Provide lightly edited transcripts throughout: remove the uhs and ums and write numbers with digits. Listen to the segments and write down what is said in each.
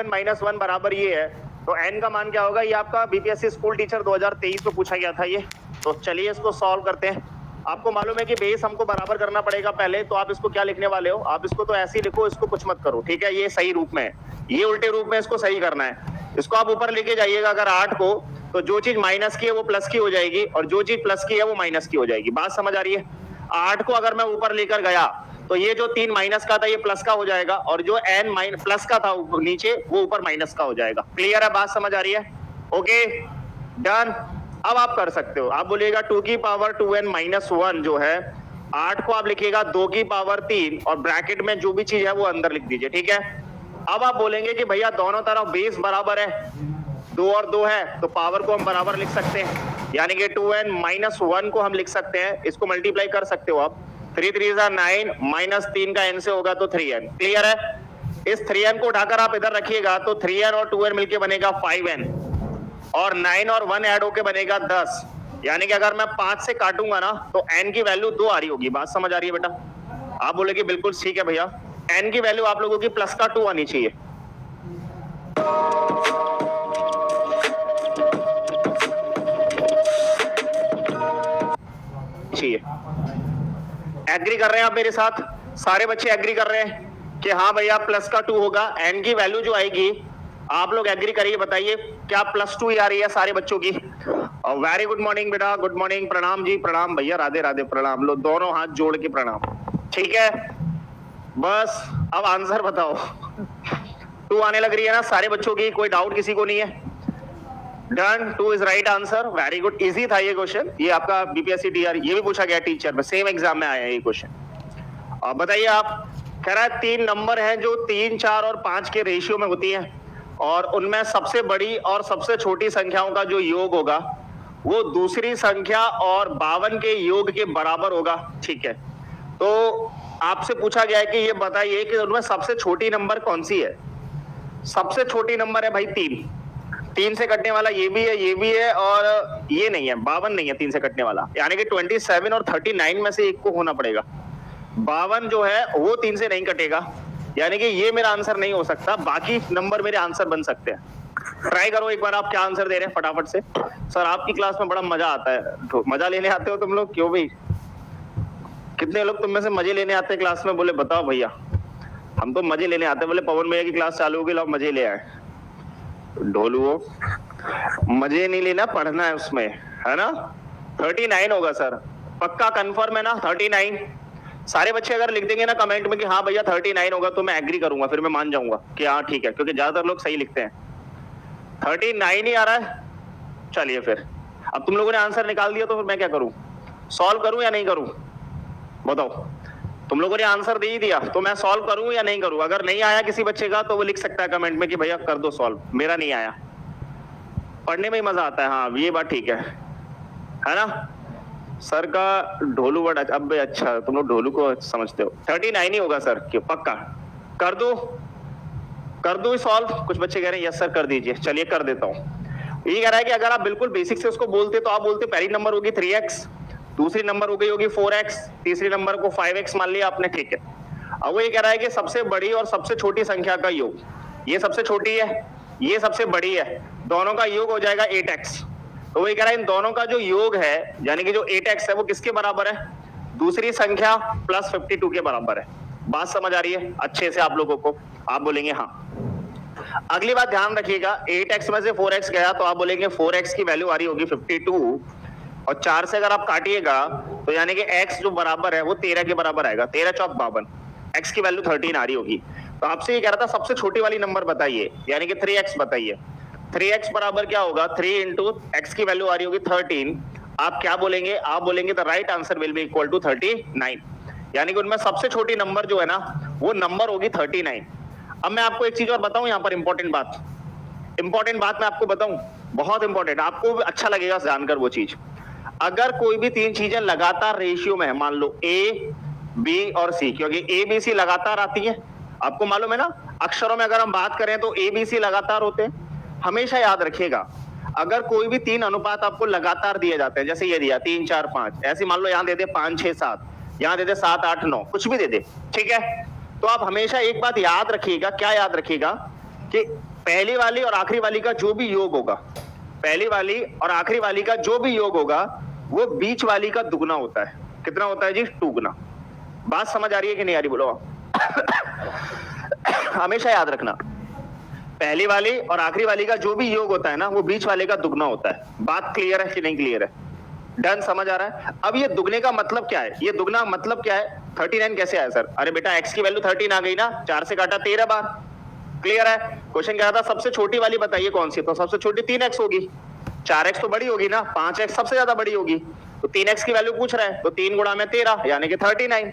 -1 बराबर ये है, तो n का मान क्या होगा? ये आपका बीपीएससी स्कूल टीचर 2023 में पूछा गया था ये। तो चलिए इसको सॉल्व करते हैं। आपको मालूम है कि बेस हमको बराबर करना पड़ेगा पहले, तो आप इसको क्या लिखने वाले हो? आप इसको तो ऐसे ही लिखो, इसको कुछ मत करो, ठीक है? ये सही रूप में है, ये उल्टे रूप में इसको सही करना है। इसको आप ऊपर लेके जाइएगा अगर 8 को, तो जो चीज माइनस की है वो प्लस की हो जाएगी, और जो चीज प्लस की है वो माइनस की हो जाएगी। बात समझ आ रही है? 8 को अगर मैं ऊपर लेकर गया तो ये जो 3 माइनस का था ये प्लस का हो जाएगा, और जो n प्लस का था नीचे वो ऊपर माइनस का हो जाएगा। क्लियर है? बात समझ आ रही है? Okay, done. अब आप कर सकते हो, आप बोलिएगा 2 की पावर 2n - 1 जो है, 8 को आप लिखिएगा 2 की पावर 3 और ब्रैकेट में जो भी चीज है वो अंदर लिख दीजिए, ठीक है? अब आप बोलेंगे कि भैया दोनों तरफ बेस बराबर है, 2 और 2 है, तो पावर को हम बराबर लिख सकते हैं, यानी कि 2n - 1 को हम लिख सकते हैं, इसको मल्टीप्लाई कर सकते हो आप। 3 3 9 माइनस 3 का n से होगा तो 3n। क्लियर है? इस 3n को उठाकर आप इधर रखिएगा तो 3n और 2n मिलके बनेगा 5n, और 9 और 1 ऐड होके बनेगा 10, यानी कि अगर मैं 5 से काटूंगा ना तो n की वैल्यू 2 आ रही होगी। बात समझ आ रही है बेटा? आप बोलेगे बिल्कुल ठीक है भैया, n की वैल्यू आप लोगों की प्लस का 2 आनी चाहिए। एग्री कर रहे हैं आप मेरे साथ? सारे बच्चे एग्री कर रहे हैं कि हाँ भैया प्लस का 2 होगा, n की वैल्यू जो आएगी, आप लोग एग्री करिए, बताइए क्या +2 ही आ रही है सारे बच्चों की? वेरी गुड मॉर्निंग बेटा, गुड मॉर्निंग, प्रणाम जी, प्रणाम भैया, राधे राधे, प्रणाम, लो दोनों हाथ जोड़ के प्रणाम, ठीक है? बस अब आंसर बताओ। 2 आने लग रही है ना सारे बच्चों की? कोई डाउट किसी को नहीं है? Done, 2 is right answer. Very good, easy था ये क्वेश्चन, ये आपका बीपीएससी टीआर ये भी पूछा गया टीचर में, सेम एग्जाम में आया है ये क्वेश्चन। अब बताइए आप, कह रहा है 3 नंबर हैं जो 3, 4 और 5 के रेशियो में होती हैं, और उनमें सबसे बड़ी और सबसे छोटी संख्याओं का जो योग होगा वो दूसरी संख्या और 52 के योग के बराबर होगा, ठीक है? तो आपसे पूछा गया है कि ये बताइए कि उनमें सबसे छोटी नंबर कौन सी है? सबसे छोटी नंबर है भाई 3 से कटने वाला ये भी है, ये भी है, और ये नहीं है, 52 नहीं है 3 से कटने वाला, यानी कि 27 और 39 में से एक को होना पड़ेगा। 52 जो है वो 3 से नहीं कटेगा, यानी कि ये मेरा आंसर नहीं हो सकता, बाकी नंबर मेरे आंसर बन सकते हैं। ट्राई करो एक बार, आप क्या आंसर दे रहे हैं फटाफट से। सर आपकी क्लास में बड़ा मजा आता है, मजा लेने आते हो तुम लोग? क्यों भाई, कितने लोग तुम में से मजे लेने आते हैं क्लास में? बोले बताओ भैया। हम तो मजे लेने आते हैं। बोले पवन भैया की क्लास चालू होगी, लोग मजे ले आए। ढोलुओ, मजे नहीं लेना, पढ़ना है उसमें, है ना? 39 होगा सर, पक्का कंफर्म है ना? 39 सारे बच्चे अगर लिख देंगे ना कमेंट में कि हाँ भैया 39 होगा, तो मैं एग्री करूंगा, फिर मैं मान जाऊंगा कि हाँ ठीक है, क्योंकि ज्यादातर लोग सही लिखते हैं। 39 ही आ रहा है। चलिए फिर, अब तुम लोगों ने आंसर निकाल दिया तो फिर मैं क्या करूं? सॉल्व करूं या नहीं करूं? बताओ। तुम लोगों ने आंसर दे ही दिया, तो मैं सॉल्व करूं या नहीं करूं? अगर नहीं आया किसी बच्चे का तो वो लिख सकता है कमेंट में कि भैया कर दो सॉल्व, मेरा नहीं आया। पढ़ने में ही मजा आता है, हाँ ये बात ठीक है ना? सर का ढोलू वर्ड, अब अच्छा तुम लोग ढोलू को समझते हो। 39 ही होगा सर, क्यों? पक्का कर दो सॉल्व? कुछ बच्चे कह रहे हैं यस सर कर दीजिए, चलिए कर देता हूँ। ये कह रहा है कि अगर आप बिल्कुल बेसिक से उसको बोलते तो आप बोलते पहली नंबर होगी 3x, दूसरी नंबर हो गई होगी 4x, तीसरी नंबर को 5x मान लिया आपने, ठीक है? अब वो ये कह रहा है कि सबसे बड़ी और सबसे छोटी संख्या का योग, ये सबसे छोटी है, ये सबसे बड़ी है, दोनों का योग हो जाएगा 8x। तो वो ये कह रहा है इन दोनों का जो योग है, यानी कि जो 8x है वो किसके बराबर है? दूसरी संख्या प्लस 52 के बराबर है। बात समझ आ रही है अच्छे से आप लोगों को? आप बोलेंगे हाँ। अगली बात ध्यान रखिएगा, 8x में से 4x गया तो आप बोलेंगे 4x की वैल्यू आ रही होगी 52, और 4 से अगर आप काटिएगा तो यानी कि x जो बराबर है वो 13 के बराबर आएगा, 13 चौक 52, x की वैल्यू 13 आ रही होगी। तो आपसे ये कह रहा था सबसे छोटी वाली नंबर बताइए, यानी कि 3x बताइए। 3x बराबर क्या होगा? 3 इंटू x की वैल्यू आ रही होगी 13, आप क्या बोलेंगे? आप बोलेंगे the right answer will be equal to 39, यानी कि उनमें सबसे छोटी नंबर जो है ना वो नंबर होगी 39। अब मैं आपको एक चीज और बताऊं, यहाँ पर इंपॉर्टेंट बात मैं आपको बताऊं, बहुत इंपॉर्टेंट, आपको अच्छा लगेगा जानकर वो चीज। अगर कोई भी 3 चीजें लगातार रेशियो में है, मान लो A, B और C, क्योंकि A, B, C लगातार आती है, आपको मालूम है ना? अक्षरों में अगर हम बात करें तो A, B, C लगातार होते हैं। हमेशा याद रखिएगा, अगर कोई भी 3 अनुपात आपको लगातार दिए जाते हैं, जैसे ये दिया 3, 4, 5, ऐसे मान लो यहाँ दे दे 5, 6, 7, यहाँ दे दे 7, 8, 9, कुछ भी दे दे, ठीक है? तो आप हमेशा एक बात याद रखिएगा, क्या याद रखिएगा कि पहली वाली और आखिरी वाली का जो भी योग होगा, पहली वाली और आखिरी वाली का जो भी योग होगा वो बीच वाली का दुगना होता है। कितना होता है जी? 2 गुना। बात समझ आ रही है कि नहीं आ रही? बोलो। हमेशा याद रखना, पहली वाली और आखिरी वाली का जो भी योग होता है ना वो बीच वाले का दुगना होता है। बात क्लियर है कि नहीं क्लियर है? डन, समझ आ रहा है? अब ये दुगने का मतलब क्या है? ये दुगना मतलब क्या है? 39 कैसे आया सर? अरे बेटा x की वैल्यू 13 आ गई ना, 4 से काटा 13 बार। क्लियर है? क्वेश्चन क्या था? सबसे छोटी वाली बताइए कौन सी? तो सबसे छोटी 3x होगी। 4x तो बड़ी होगी ना, 5x सबसे ज्यादा बड़ी होगी, तो 3x की वैल्यू पूछ रहा है, तो 3 गुणा में 13 यानी कि 39।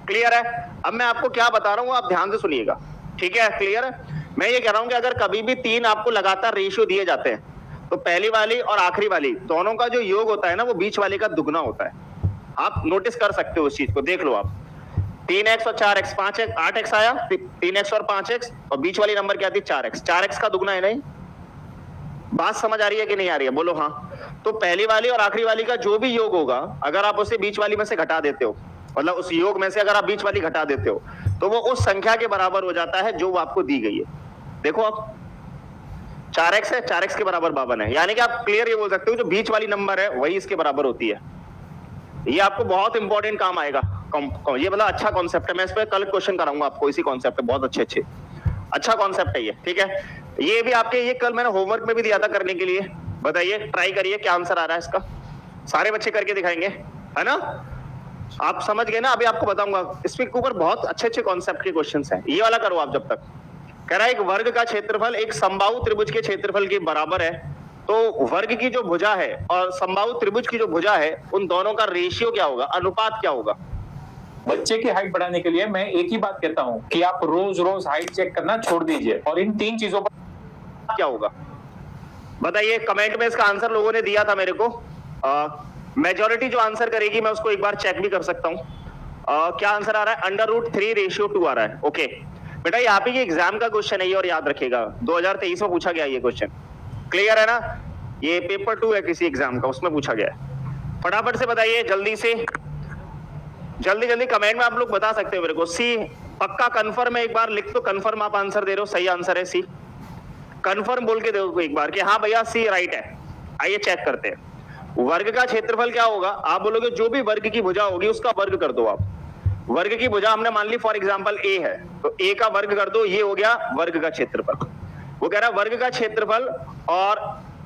क्लियर है? अब मैं आपको क्या बता रहा हूं आप ध्यान से सुनिएगा, ठीक है? क्लियर है? मैं ये कह रहा हूं कि अगर कभी भी 3 आपको लगातार रेशियो दिए जाते हैं तो पहली वाली और आखिरी वाली दोनों का जो योग होता है ना वो बीच वाले का दुगना होता है। आप नोटिस कर सकते हो उस चीज को, देख लो आप। 3x और 4x, 5x 8x आया, 3x और 5x, और बीच वाली नंबर क्या थी? 4x। 4x का दुगना है नहीं? बात समझ आ रही है कि नहीं आ रही है? बोलो हाँ। तो पहली वाली और आखिरी वाली का जो भी योग होगा अगर आप उसे बीच वाली में से घटा देते हो, मतलब उस योग में से अगर आप बीच वाली घटा देते हो तो वो उस संख्या के बराबर हो जाता है जो वो आपको दी गई है। देखो आप, 4x है, 4x के बराबर 52 है, यानी कि आप क्लियर ये बोल सकते हो जो बीच वाली नंबर है वही इसके बराबर होती है। ये आपको बहुत इंपॉर्टेंट काम आएगा। ये मतलब अच्छा कॉन्सेप्ट है, मैं इस पे कल क्वेश्चन कराऊंगा आपको, इसी कॉन्सेप्ट पे, बहुत अच्छे अच्छा कॉन्सेप्ट है ये, ठीक है? ये भी आपके, ये कल मैंने होमवर्क में भी दिया था करने के लिए। बताइए, ट्राई करिए क्या आंसर आ रहा है इसका। सारे बच्चे करके दिखाएंगे, है ना? आप समझ गए ना? अभी आपको बताऊंगा, इसके ऊपर बहुत अच्छे कॉन्सेप्ट के क्वेश्चंस हैं। ये वाला करो आप जब तक। कह रहा है एक वर्ग का क्षेत्रफल एक समबाहु त्रिभुज के क्षेत्रफल के बराबर है, तो वर्ग की जो भुजा है और समबाहु त्रिभुज की जो भुजा है उन दोनों का रेशियो क्या होगा, अनुपात क्या होगा? बच्चे की हाइट बढ़ाने के लिए मैं एक ही बात कहता हूं कि आप रोज रोज हाइट चेक करना छोड़ दीजिए और इन 3 चीजों पर क्या होगा बताइए। कमेंट में इसका आंसर लोगों ने दिया था मेरे को, मेजॉरिटी जो आंसर करेगी मैं उसको एक बार चेक भी कर सकता हूं। क्या आंसर आ रहा है? √3:2 आ रहा है। ओके बेटा, यहाँ पे ये एग्जाम का क्वेश्चन है ये, और याद रखिएगा 2023 में पूछा गया ये क्वेश्चन। क्लियर है ना? ये पेपर 2 है किसी एग्जाम का, उसमें पूछा गया है। फटाफट से बताइए जल्दी से, जल्दी कमेंट में आप लोग बता सकते हो मेरे को। सी पक्का कंफर्म है? एक बार लिख दो कंफर्म, आप आंसर दे रहे हो, सही आंसर है सी। कंफर्म बोल के दो एक बार कि हाँ भैया सी राइट है। आइए चेक करते हैं। वर्ग का क्षेत्रफल क्या होगा? आप बोलोगे जो भी वर्ग की भुजा होगी उसका वर्ग कर दो आप। वर्ग की भुजा हमने मान ली फॉर एग्जांपल a है, तो a का वर्ग कर दो, ये हो गया वर्ग का क्षेत्रफल। वो कह रहा है वर्ग का क्षेत्रफल और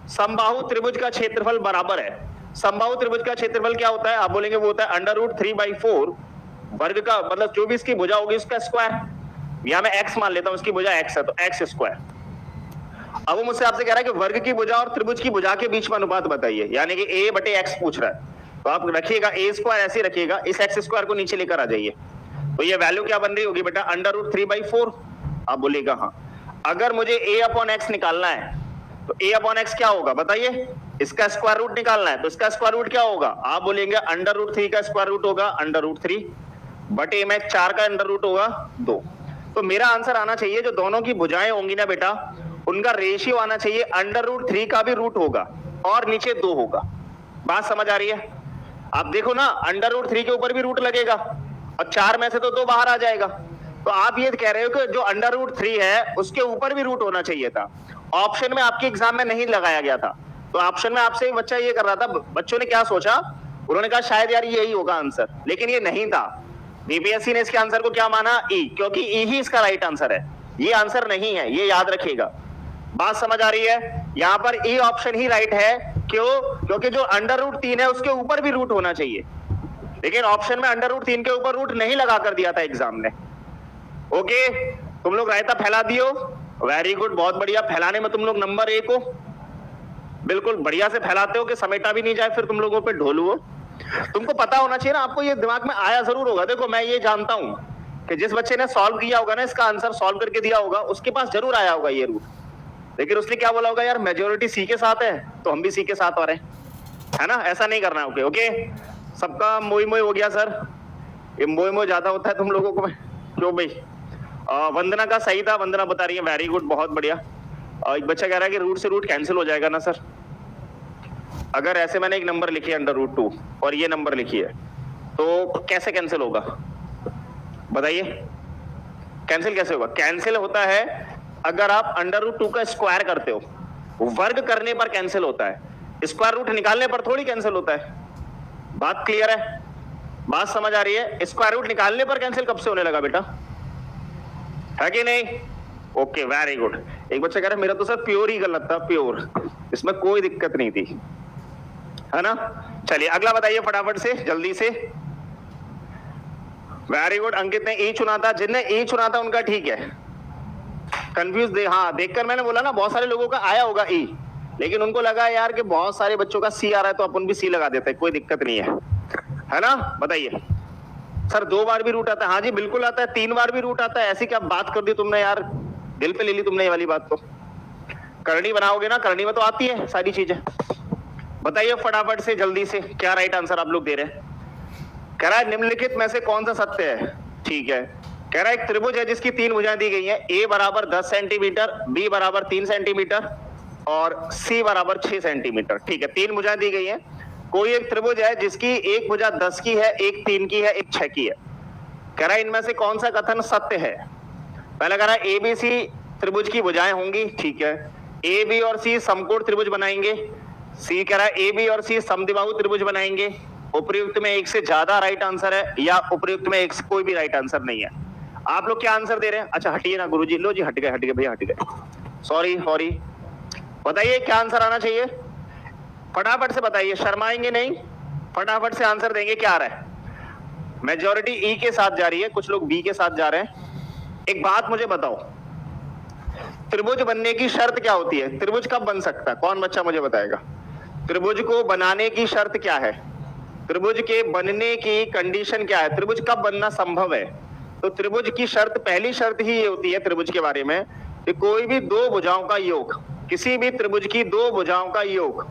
समबाहु त्रिभुज का क्षेत्रफल बराबर है। समबाहु त्रिभुज का क्षेत्रफल क्या होता है? आप बोलेंगे वो होता है √3/4 वर्ग का, मतलब जो भी इसकी भुजा होगी उसका स्क्वायर। यहां मैं x मान लेता हूं, इसकी भुजा x है तो x स्क्वायर। अब वो मुझसे आपसे कह रहा है कि वर्ग की भुजा और त्रिभुज की भुजा के बीच में अनुपात बताइए, यानी कि a/x पूछ रहा है। तो आप रखिएगा a स्क्वायर ऐसे रखिएगा, इस x स्क्वायर को नीचे लेकर आ जाइए, तो ये वैल्यू क्या बन रही होगी बेटा? √3/4। आप बोलेगा हाँ। अगर मुझे a/x निकालना है तो a/x क्या होगा बताइए? इसका स्क्वायर रूट निकालना है तो इसका स्क्वायर रूट क्या होगा? आप बोलेंगे √3 का स्क्वायर रूट होगा √3 बटे में 4 का अंडर रूट होगा 2। तो मेरा आंसर आना चाहिए जो दोनों की भुजाएं होंगी ना बेटा उनका रेशियो आना चाहिए √3 का भी रूट होगा और नीचे 2 होगा। बात समझ आ रही है? आप देखो ना, √3 के ऊपर भी रूट लगेगा और 4 में से तो 2 बाहर आ जाएगा। तो आप ये कह रहे हो कि जो √3 है उसके ऊपर भी रूट होना चाहिए था। ऑप्शन में आपके एग्जाम में नहीं लगाया गया था, तो ऑप्शन में आपसे बच्चा ये कर रहा था, बच्चों ने क्या सोचा, उन्होंने कहा शायद यार यही होगा आंसर, लेकिन ये नहीं था। बीपीएससी ने इसके आंसर को क्या माना? ई, क्योंकि ई ही इसका राइट आंसर है, ये आंसर नहीं है, ये याद रखिएगा। बात समझ आ रही है? यहां पर ई ऑप्शन ही राइट है। क्यों? क्योंकि जो √3 है उसके ऊपर भी रूट होना चाहिए, लेकिन ऑप्शन में √3 के ऊपर रूट नहीं लगा कर दिया था एग्जाम ने। ओके, तुम लोग रायता फैला दियो, वेरी गुड, बहुत बढ़िया। फैलाने में तुम लोग नंबर 1 हो, बिल्कुल बढ़िया से फैलाते हो कि समेटा भी नहीं जाए फिर तुम लोगों पे ढोल हो। तुमको पता होना चाहिए ना, आपको ये दिमाग में आया जरूर होगा। देखो मैं ये जानता हूं कि जिस बच्चे ने सॉल्व किया होगा ना, इसका आंसर सॉल्व करके दिया होगा, उसके पास जरूर आया होगा ये रूट, लेकिन उसने क्या बोला होगा, यार मेजोरिटी सी के साथ है तो हम भी सी के साथ आ रहे हैं, है ना? ऐसा नहीं करना है। ओके ओके, सबका मोई मोई हो गया सर, ये मोई मोई ज्यादा होता है तुम लोगों को। क्यों भाई? वंदना का सही था, वंदना बता रही है, वेरी गुड, बहुत बढ़िया। एक बच्चा कह रहा है कि रूट से रूट कैंसिल हो जाएगा ना सर? अगर ऐसे मैंने एक नंबर लिखी है √2 और ये नंबर लिखी है तो कैसे कैंसिल होगा बताइए? कैंसिल कैसे होगा? कैंसिल होता है अगर आप √2 का स्क्वायर करते हो, वर्ग करने पर कैंसिल होता है, स्क्वायर रूट निकालने पर थोड़ी कैंसिल होता है। बात क्लियर है? बात समझ आ रही है? स्क्वायर रूट निकालने पर कैंसिल कब से होने लगा बेटा, है कि नहीं? Okay, very good. एक बच्चा कह रहा है मेरा तो सर प्योर ही गलत था, प्योर, इसमें कोई दिक्कत नहीं थी, है ना? चलिए अगला बताइए फटाफट से, जल्दी से। वेरी गुड, अंकित ने ई चुना था, जिनने ई चुना था उनका ठीक है। कंफ्यूज हाँ, देखकर मैंने बोला ना बहुत सारे लोगों का आया होगा ई, लेकिन उनको लगा यार कि बहुत सारे बच्चों का सी आ रहा है तो अपन भी सी लगा देते हैं, कोई दिक्कत नहीं है ना? बताइए सर 2 बार भी रूट आता है? हाँ जी बिल्कुल आता है, 3 बार भी रूट आता है। ऐसी क्या बात कर दी तुमने यार, दिल पे ले ली तुमने ये वाली बात। तो करनी बनाओगे ना, करनी में तो आती है सारी चीजें। बताइए फटाफट से, जल्दी से, क्या राइट आंसर आप लोग दे रहे हैं? कह रहा है निम्नलिखित में से कौन सा सत्य है? ठीक है, कह रहा है एक त्रिभुज है जिसकी 3 भुजाएं दी गई हैं, ए बराबर 10 सेंटीमीटर, बी बराबर 3 सेंटीमीटर और सी बराबर 6 सेंटीमीटर। ठीक है, 3 भुजाएं दी गई हैं। कोई एक त्रिभुज है जिसकी एक भुजा 10 की है, एक 3 की है, एक 6 की है। कह रहा है इनमें से कौन सा कथन सत्य है? पहला कह रहा है ए बी सी त्रिभुज की भुजाएं होंगी, ठीक है। ए बी और सी समकोण त्रिभुज बनाएंगे। सी कह रहा है ए बी और सी समद्विबाहु त्रिभुज बनाएंगे। उपयुक्त में एक से ज्यादा राइट आंसर है या उपयुक्त में एक से कोई भी राइट आंसर नहीं है। आप लोग क्या आंसर दे रहे हैं? अच्छा हटिए ना गुरुजी, लो जी, हट गए भैया, हट गए, सॉरी। बताइए क्या आंसर आना चाहिए, फटाफट से बताइए, शर्माएंगे नहीं, फटाफट से आंसर देंगे। क्या आ रहा है? मेजॉरिटी ई के साथ जा रही है, कुछ लोग बी के साथ जा रहे हैं। एक बात मुझे बताओ, त्रिभुज बनने की शर्त क्या होती है? त्रिभुज कब बन सकता है? कौन बच्चा मुझे बताएगा? त्रिभुज को बनाने की शर्त क्या है? त्रिभुज के बनने की कंडीशन क्या है? त्रिभुज कब बनना संभव है? तो त्रिभुज की शर्त, पहली शर्त ही ये होती है त्रिभुज के बारे में कि कोई भी 2 भुजाओं का योग, किसी भी त्रिभुज की 2 भुजाओं का योग,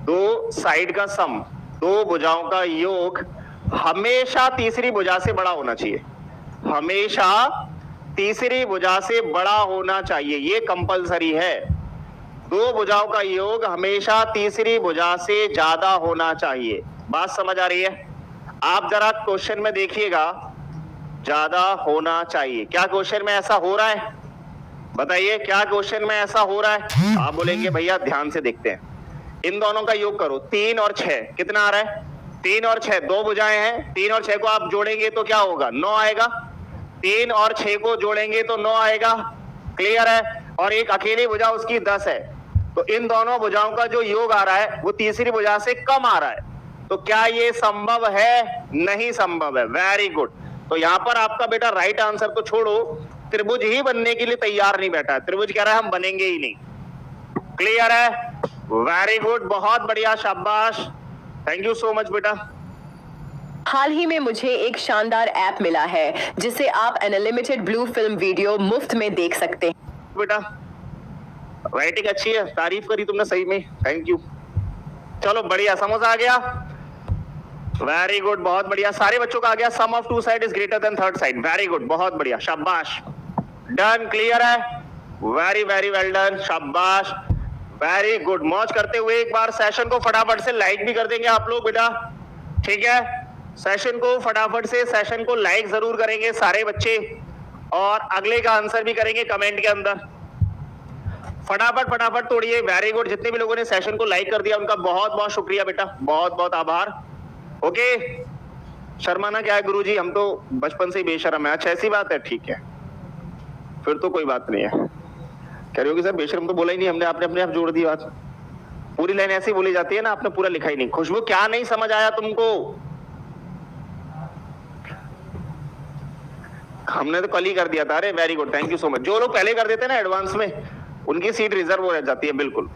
2 साइड का सम, 2 भुजाओं का योग हमेशा तीसरी भुजा से बड़ा होना चाहिए, हमेशा तीसरी भुजा से बड़ा होना चाहिए, ये कंपलसरी है। 2 भुजाओं का योग हमेशा तीसरी भुजा से ज्यादा होना चाहिए। बात समझ आ रही है? आप जरा क्वेश्चन में देखिएगा, ज्यादा होना चाहिए। क्या क्वेश्चन में ऐसा हो रहा है? बताइए क्या क्वेश्चन में ऐसा हो रहा है? आप बोलेंगे भैया ध्यान से देखते हैं, इन दोनों का योग करो, 3 और 6 कितना आ रहा है? 3 और 6 2 भुजाएं हैं, 3 और 6 को आप जोड़ेंगे तो क्या होगा? 9 आएगा। 3 और 6 को जोड़ेंगे तो 9 आएगा, क्लियर है? और एक अकेली भुजा उसकी 10 है, तो इन दोनों भुजाओं का जो योग आ रहा है वो तीसरी भुजा से कम आ रहा है। तो क्या ये संभव है? नहीं संभव है। Very good. तो यहां पर आपका बेटा राइट आंसर तो छोड़ो, त्रिभुज ही बनने के लिए तैयार नहीं बैठा है, त्रिभुज कह रहा है हम बनेंगे ही नहीं। क्लियर है? वेरी गुड, बहुत बढ़िया, शाबाश, थैंक यू सो मच बेटा। हाल ही में मुझे एक शानदार ऐप मिला है जिसे आप अनलिमिटेड ब्लू फिल्म वीडियो मुफ्त में देख सकते हैं। बेटा राइटिंग अच्छी है, तारीफ करी तुमने सही में, थैंक यू। चलो बढ़िया, समझ आ गया? वेरी गुड, बहुत बढ़िया, सारे बच्चों का आ गया। Sum of 2 side is greater than third side. Very good, बहुत बढ़िया, शाबाश, डन, क्लियर है, वेरी वेरी वेल डन, शाबाश, वेरी गुड। मौज करते हुए एक बार सेशन को फटाफट से लाइक भी कर देंगे आप लोग बेटा, ठीक है? सेशन को फटाफट से, सेशन को लाइक जरूर करेंगे सारे बच्चे, और अगले का आंसर भी करेंगे कमेंट के अंदर। फटाफट फटाफट तोड़िए। वेरी गुड, जितने भी लोगों ने सेशन को लाइक कर दिया उनका बहुत बहुत शुक्रिया बेटा, बहुत बहुत आभार। ओके, शर्माना क्या है गुरुजी, हम तो बचपन से ही बेशर्म है। अच्छा ऐसी बात है, ठीक है, फिर तो कोई बात नहीं है। कह रही होगी सर बेशर्म तो बोला ही नहीं हमने, आपने अपने आप जोड़ दी बात। पूरी लाइन ऐसी बोली जाती है ना, आपने पूरा लिखा ही नहीं। खुशबू क्या नहीं समझ आया तुमको? हमने तो कल ही कर दिया था। अरे very good, thank you so much. जो लोग पहले कर देते हैं ना एडवांस में, उनकी सीट रिजर्व हो जाती है। बिल्कुल,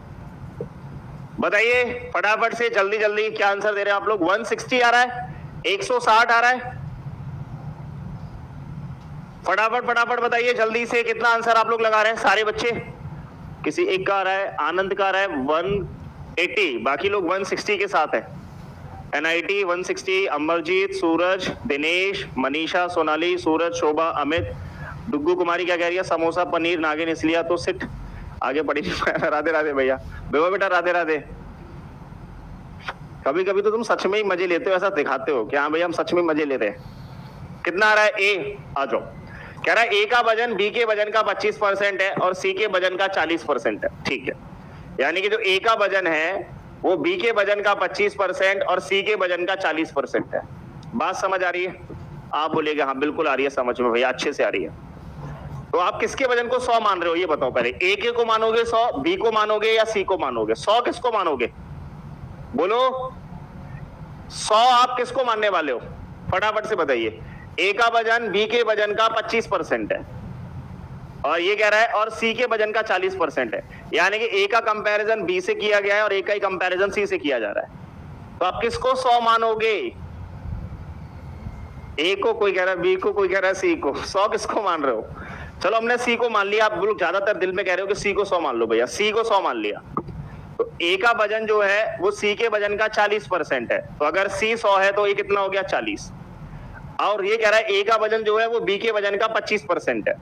बताइए फटाफट से, जल्दी जल्दी, क्या आंसर दे रहे हैं आप लोग? 160 आ रहा है, 160 आ रहा है, फटाफट फटाफट बताइए जल्दी से, कितना आंसर आप लोग लगा रहे हैं सारे बच्चे? किसी एक का आ रहा है, आनंद का आ रहा है 180, बाकी लोग 160 के साथ है। NIT 160, अमरजीत, सूरज, दिनेश, मनीषा, सोनाली, सूरज, शोभा, अमित, डुग्गू कुमारी क्या कह रही है? समोसा, पनीर, नागिन, इसलिए तो सिट आगे पड़ी। राधे राधे भैया, बेवा बेटा राधे राधे। कभी कभी तो तुम सच में ही मजे लेते हो, ऐसा दिखाते हो कि हाँ भैया हम सच में मजे ले रहे हैं। कितना आ रहा है? ए, आ जाओ। कह रहा है ए का वजन बी के वजन का 25% है और सी के वजन का 40% है। ठीक है, यानी कि जो ए का वजन है वो बी के वजन का 25% और सी के वजन का 40% है। बात समझ आ रही है? आप बोलिएगा हाँ बिल्कुल आ रही है समझ में भैया, अच्छे से आ रही है। तो आप किसके वजन को 100 मान रहे हो ये बताओ पहले। ए के को मानोगे 100, बी को मानोगे या सी को मानोगे? 100 किसको मानोगे? बोलो 100 आप किसको मानने वाले हो? फटाफट से बताइए। ए का वजन बी के वजन का 25% है और ये कह रहा है और सी के वजन का 40% है, यानी कि ए का कंपैरिजन बी से किया गया है और ए का ही कंपैरिजन सी से किया जा रहा है। तो आप किसको 100 मानोगे? ए को, कोई कह रहा है बी को, कोई कह रहा है सी को। 100 किसको मान रहे हो? चलो हमने सी को मान लिया, आप लोग ज्यादातर दिल में कह रहे हो कि सी को 100 मान लो भैया। सी को 100 मान लिया तो ए का वजन जो है वो सी के वजन का 40% है, तो अगर सी 100 है तो ये कितना हो गया? 40। और ये कह रहा है ए का वजन जो है वो बी के वजन का 25% है,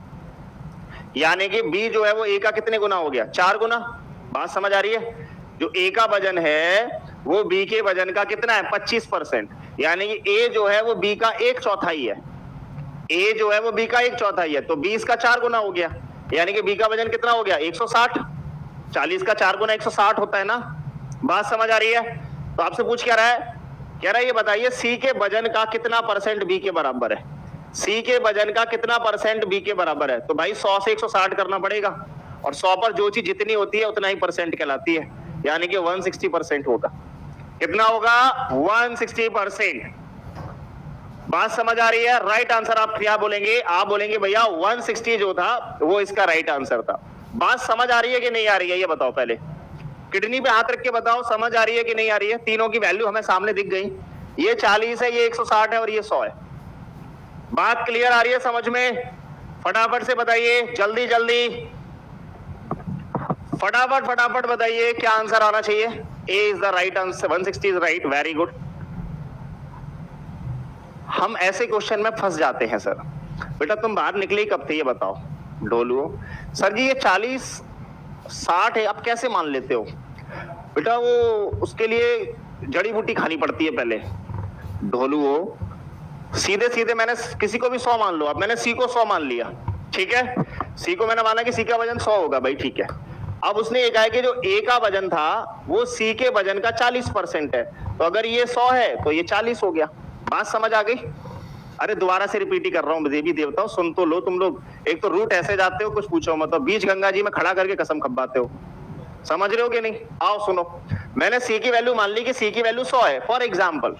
यानी कि बी जो है वो ए का कितने गुना हो गया? 4 गुना। बात समझ आ रही है? जो ए का वजन है वो बी के वजन का कितना है? 25%, यानी कि ए जो है वो बी का 1/4 है। ए जो है वो बी का 1/4 है, तो 20 का 4 गुना हो गया, यानी कि बी का वजन कितना हो गया? 160। 40 का 4 गुना 160 होता है ना। बात समझ आ रही है? तो आपसे पूछ क्या रहा है? कह रहा है ये बताइए सी के वजन का कितना परसेंट बी के बराबर है? सी के वजन का कितना परसेंट बी के बराबर है? तो भाई 100 से 160 करना पड़ेगा और 100 पर जो चीज जितनी होती है उतना ही परसेंट कहलाती है, यानी कि 160% होगा। कितना होगा? 160%। बात समझ आ रही है? राइट आंसर आप क्या बोलेंगे? आप बोलेंगे भैया 160 जो था वो इसका राइट आंसर था। बात समझ आ रही है कि नहीं आ रही है ये बताओ पहले। किडनी पे हाथ रख के बताओ समझ आ रही है कि नहीं आ रही है? तीनों की वैल्यू हमें सामने दिख गई। ये 40 है, ये 160 है और ये 100 है। बात क्लियर आ रही है समझ में? फटाफट से बताइए, जल्दी जल्दी फटाफट बताइए क्या आंसर आना चाहिए। A is the right answer, 160 is right, very good. हम ऐसे क्वेश्चन में फंस जाते हैं सर। बेटा तुम बाहर निकले कब थे ये बताओ? ढोलुओ सर जी ये 40-60 है, आप कैसे मान लेते हो? बेटा वो उसके लिए जड़ी बूटी खानी पड़ती है पहले। ढोलुओ सीधे सीधे मैंने किसी को भी 100 मान लो, अब मैंने सी को 100 मान लिया, ठीक है। सी को मैंने माना कि सी का वजन 100 होगा भाई, ठीक है। अब उसने ये कहा कि जो ए का वजन था वो सी के वजन का 40% है, तो अगर ये 100 है तो ये 40 हो गया। बात समझ आ गई? अरे दोबारा से रिपीट ही कर रहा हूँ देवी देवताओं, सुन तो लो तुम लोग। एक तो रूट ऐसे जाते हो कुछ पूछो मत, बीच गंगा जी में खड़ा करके कसम खब्बाते हो। समझ रहे हो कि नहीं? आओ सुनो, मैंने सी की वैल्यू मान ली कि सी की वैल्यू 100 है फॉर एग्जाम्पल।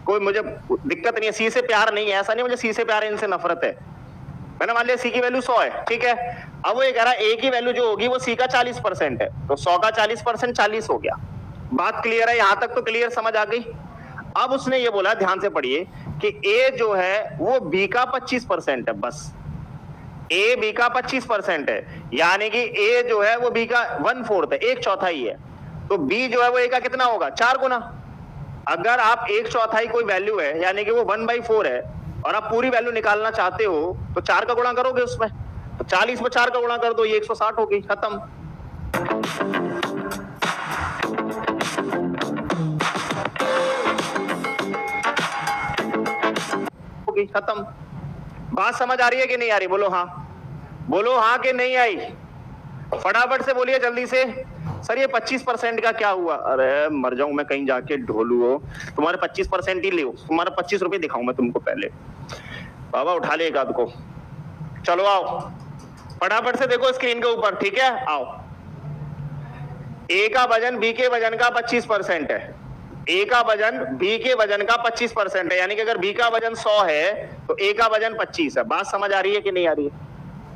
कोई मुझे दिक्कत नहीं है, सी से प्यार नहीं है, ऐसा नहीं मुझे सी से प्यार है, इनसे नफरत है। मैंने मान लिया सी की वैल्यू 100 है, ठीक है। अब वो ये कह रहा है ए की वैल्यू जो होगी वो सी का 40% है, तो 100 का 40% 40 हो गया। बात क्लियर है? यहां तक तो क्लियर समझ आ गई। अब उसने ये बोला, ध्यान से पढ़िए, कि ए जो है वो बी का 25% है, बस ए बी का 25% है, यानी कि ए जो है वो बी का 1/4 है, 1/4 है। तो बी जो है वो ए का कितना होगा? 4 गुना। अगर आप 1/4 कोई वैल्यू है यानी कि वो 1/4 है और आप पूरी वैल्यू निकालना चाहते हो तो 4 का गुणा करोगे उसमें, तो 40 में 4 का गुणा कर दो, ये 160 होगी, खत्म। होगी, खत्म। बात समझ आ रही है कि नहीं आ रही? बोलो हाँ, बोलो हाँ कि नहीं आई? फटाफट से बोलिए जल्दी से। सर ये 25% का क्या हुआ? अरे मर जाऊं मैं कहीं जाके, ढोलू हो तुम्हारे 25% ही ले, तुम्हारा 25 रुपए दिखाऊं मैं तुमको पहले। बाबा उठा ले एक आध को, चलो आओ फटाफट से देखो स्क्रीन के ऊपर, ठीक है। आओ, ए का वजन बी के वजन का 25% है, ए का वजन बी के वजन का 25% है, यानी कि अगर बी का वजन 100 है तो ए का वजन 25 है। बात समझ आ रही है कि नहीं आ रही है?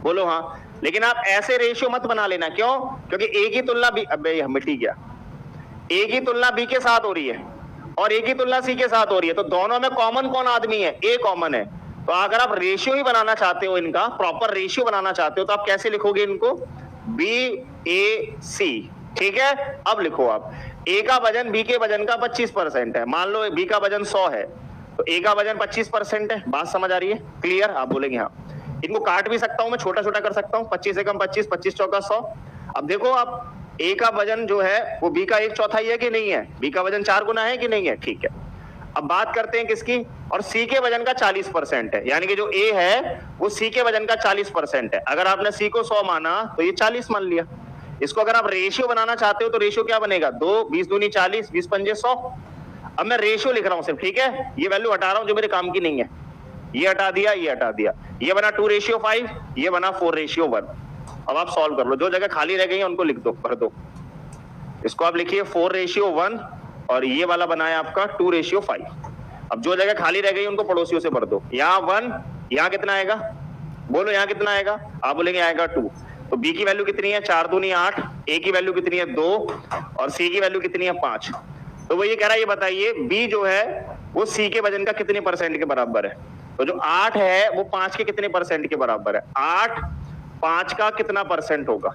बोलो हाँ। लेकिन आप ऐसे रेशियो मत बना लेना, क्यों? क्योंकि ए की तुलना बी, अबे मिट ही गया, ए की तुलना बी के साथ हो रही है और ए की तुलना सी के साथ हो रही है, तो दोनों में कॉमन कौन आदमी है? ए कॉमन है। तो अगर आप रेशियो ही बनाना चाहते हो, इनका प्रॉपर रेशियो बनाना चाहते हो, तो आप कैसे लिखोगे इनको? बी ए सी, ठीक है। अब लिखो आप, ए का वजन बी के वजन का 25% है, मान लो बी का वजन 100 है तो ए का वजन 25% है। बात समझ आ रही है? क्लियर? आप बोलेंगे हाँ। इनको काट भी सकता हूं मैं, छोटा छोटा कर सकता हूं, 25 से कम 25, 25 चौका 100। अब देखो आप, ए का वजन जो है वो बी का 1/4 है कि नहीं है? बी का वजन 4 गुना है कि नहीं है? ठीक है। अब बात करते हैं किसकी, और सी के वजन का 40% है, यानी कि जो ए है वो सी के वजन का 40% है। अगर आपने सी को 100 माना तो ये 40 मान लिया। इसको अगर आप रेशियो बनाना चाहते हो तो रेशियो क्या बनेगा, 2, 20 दूनी 40, 20 पंजे 100। अब मैं रेशियो लिख रहा हूं सिर्फ, ठीक है, ये वैल्यू हटा रहा हूं जो मेरे काम की नहीं है। ये हटा दिया, ये हटा दिया, ये बना 2:5, ये बना 4:1। अब आप सॉल्व कर लो, जो जगह खाली रह गई है उनको लिख दो, भर दो। इसको आप लिखिए 4:1 और ये वाला बनाया आपका 2:5। अब जो जगह खाली रह गई उनको पड़ोसियों से भर दो। यहाँ 1, यहाँ कितना आएगा, बोलो यहाँ कितना आएगा, आप बोलेंगे आएगा 2। तो बी की वैल्यू कितनी है, 4 दूनी 8, ए की वैल्यू कितनी है 2 और सी की वैल्यू कितनी है 5। तो वो ये कह रहा है, ये बताइए बी जो है वो सी के वजन का कितने % के बराबर है। तो जो 8 है वो 5 के कितने % के बराबर है, 8 5 का कितना % होगा,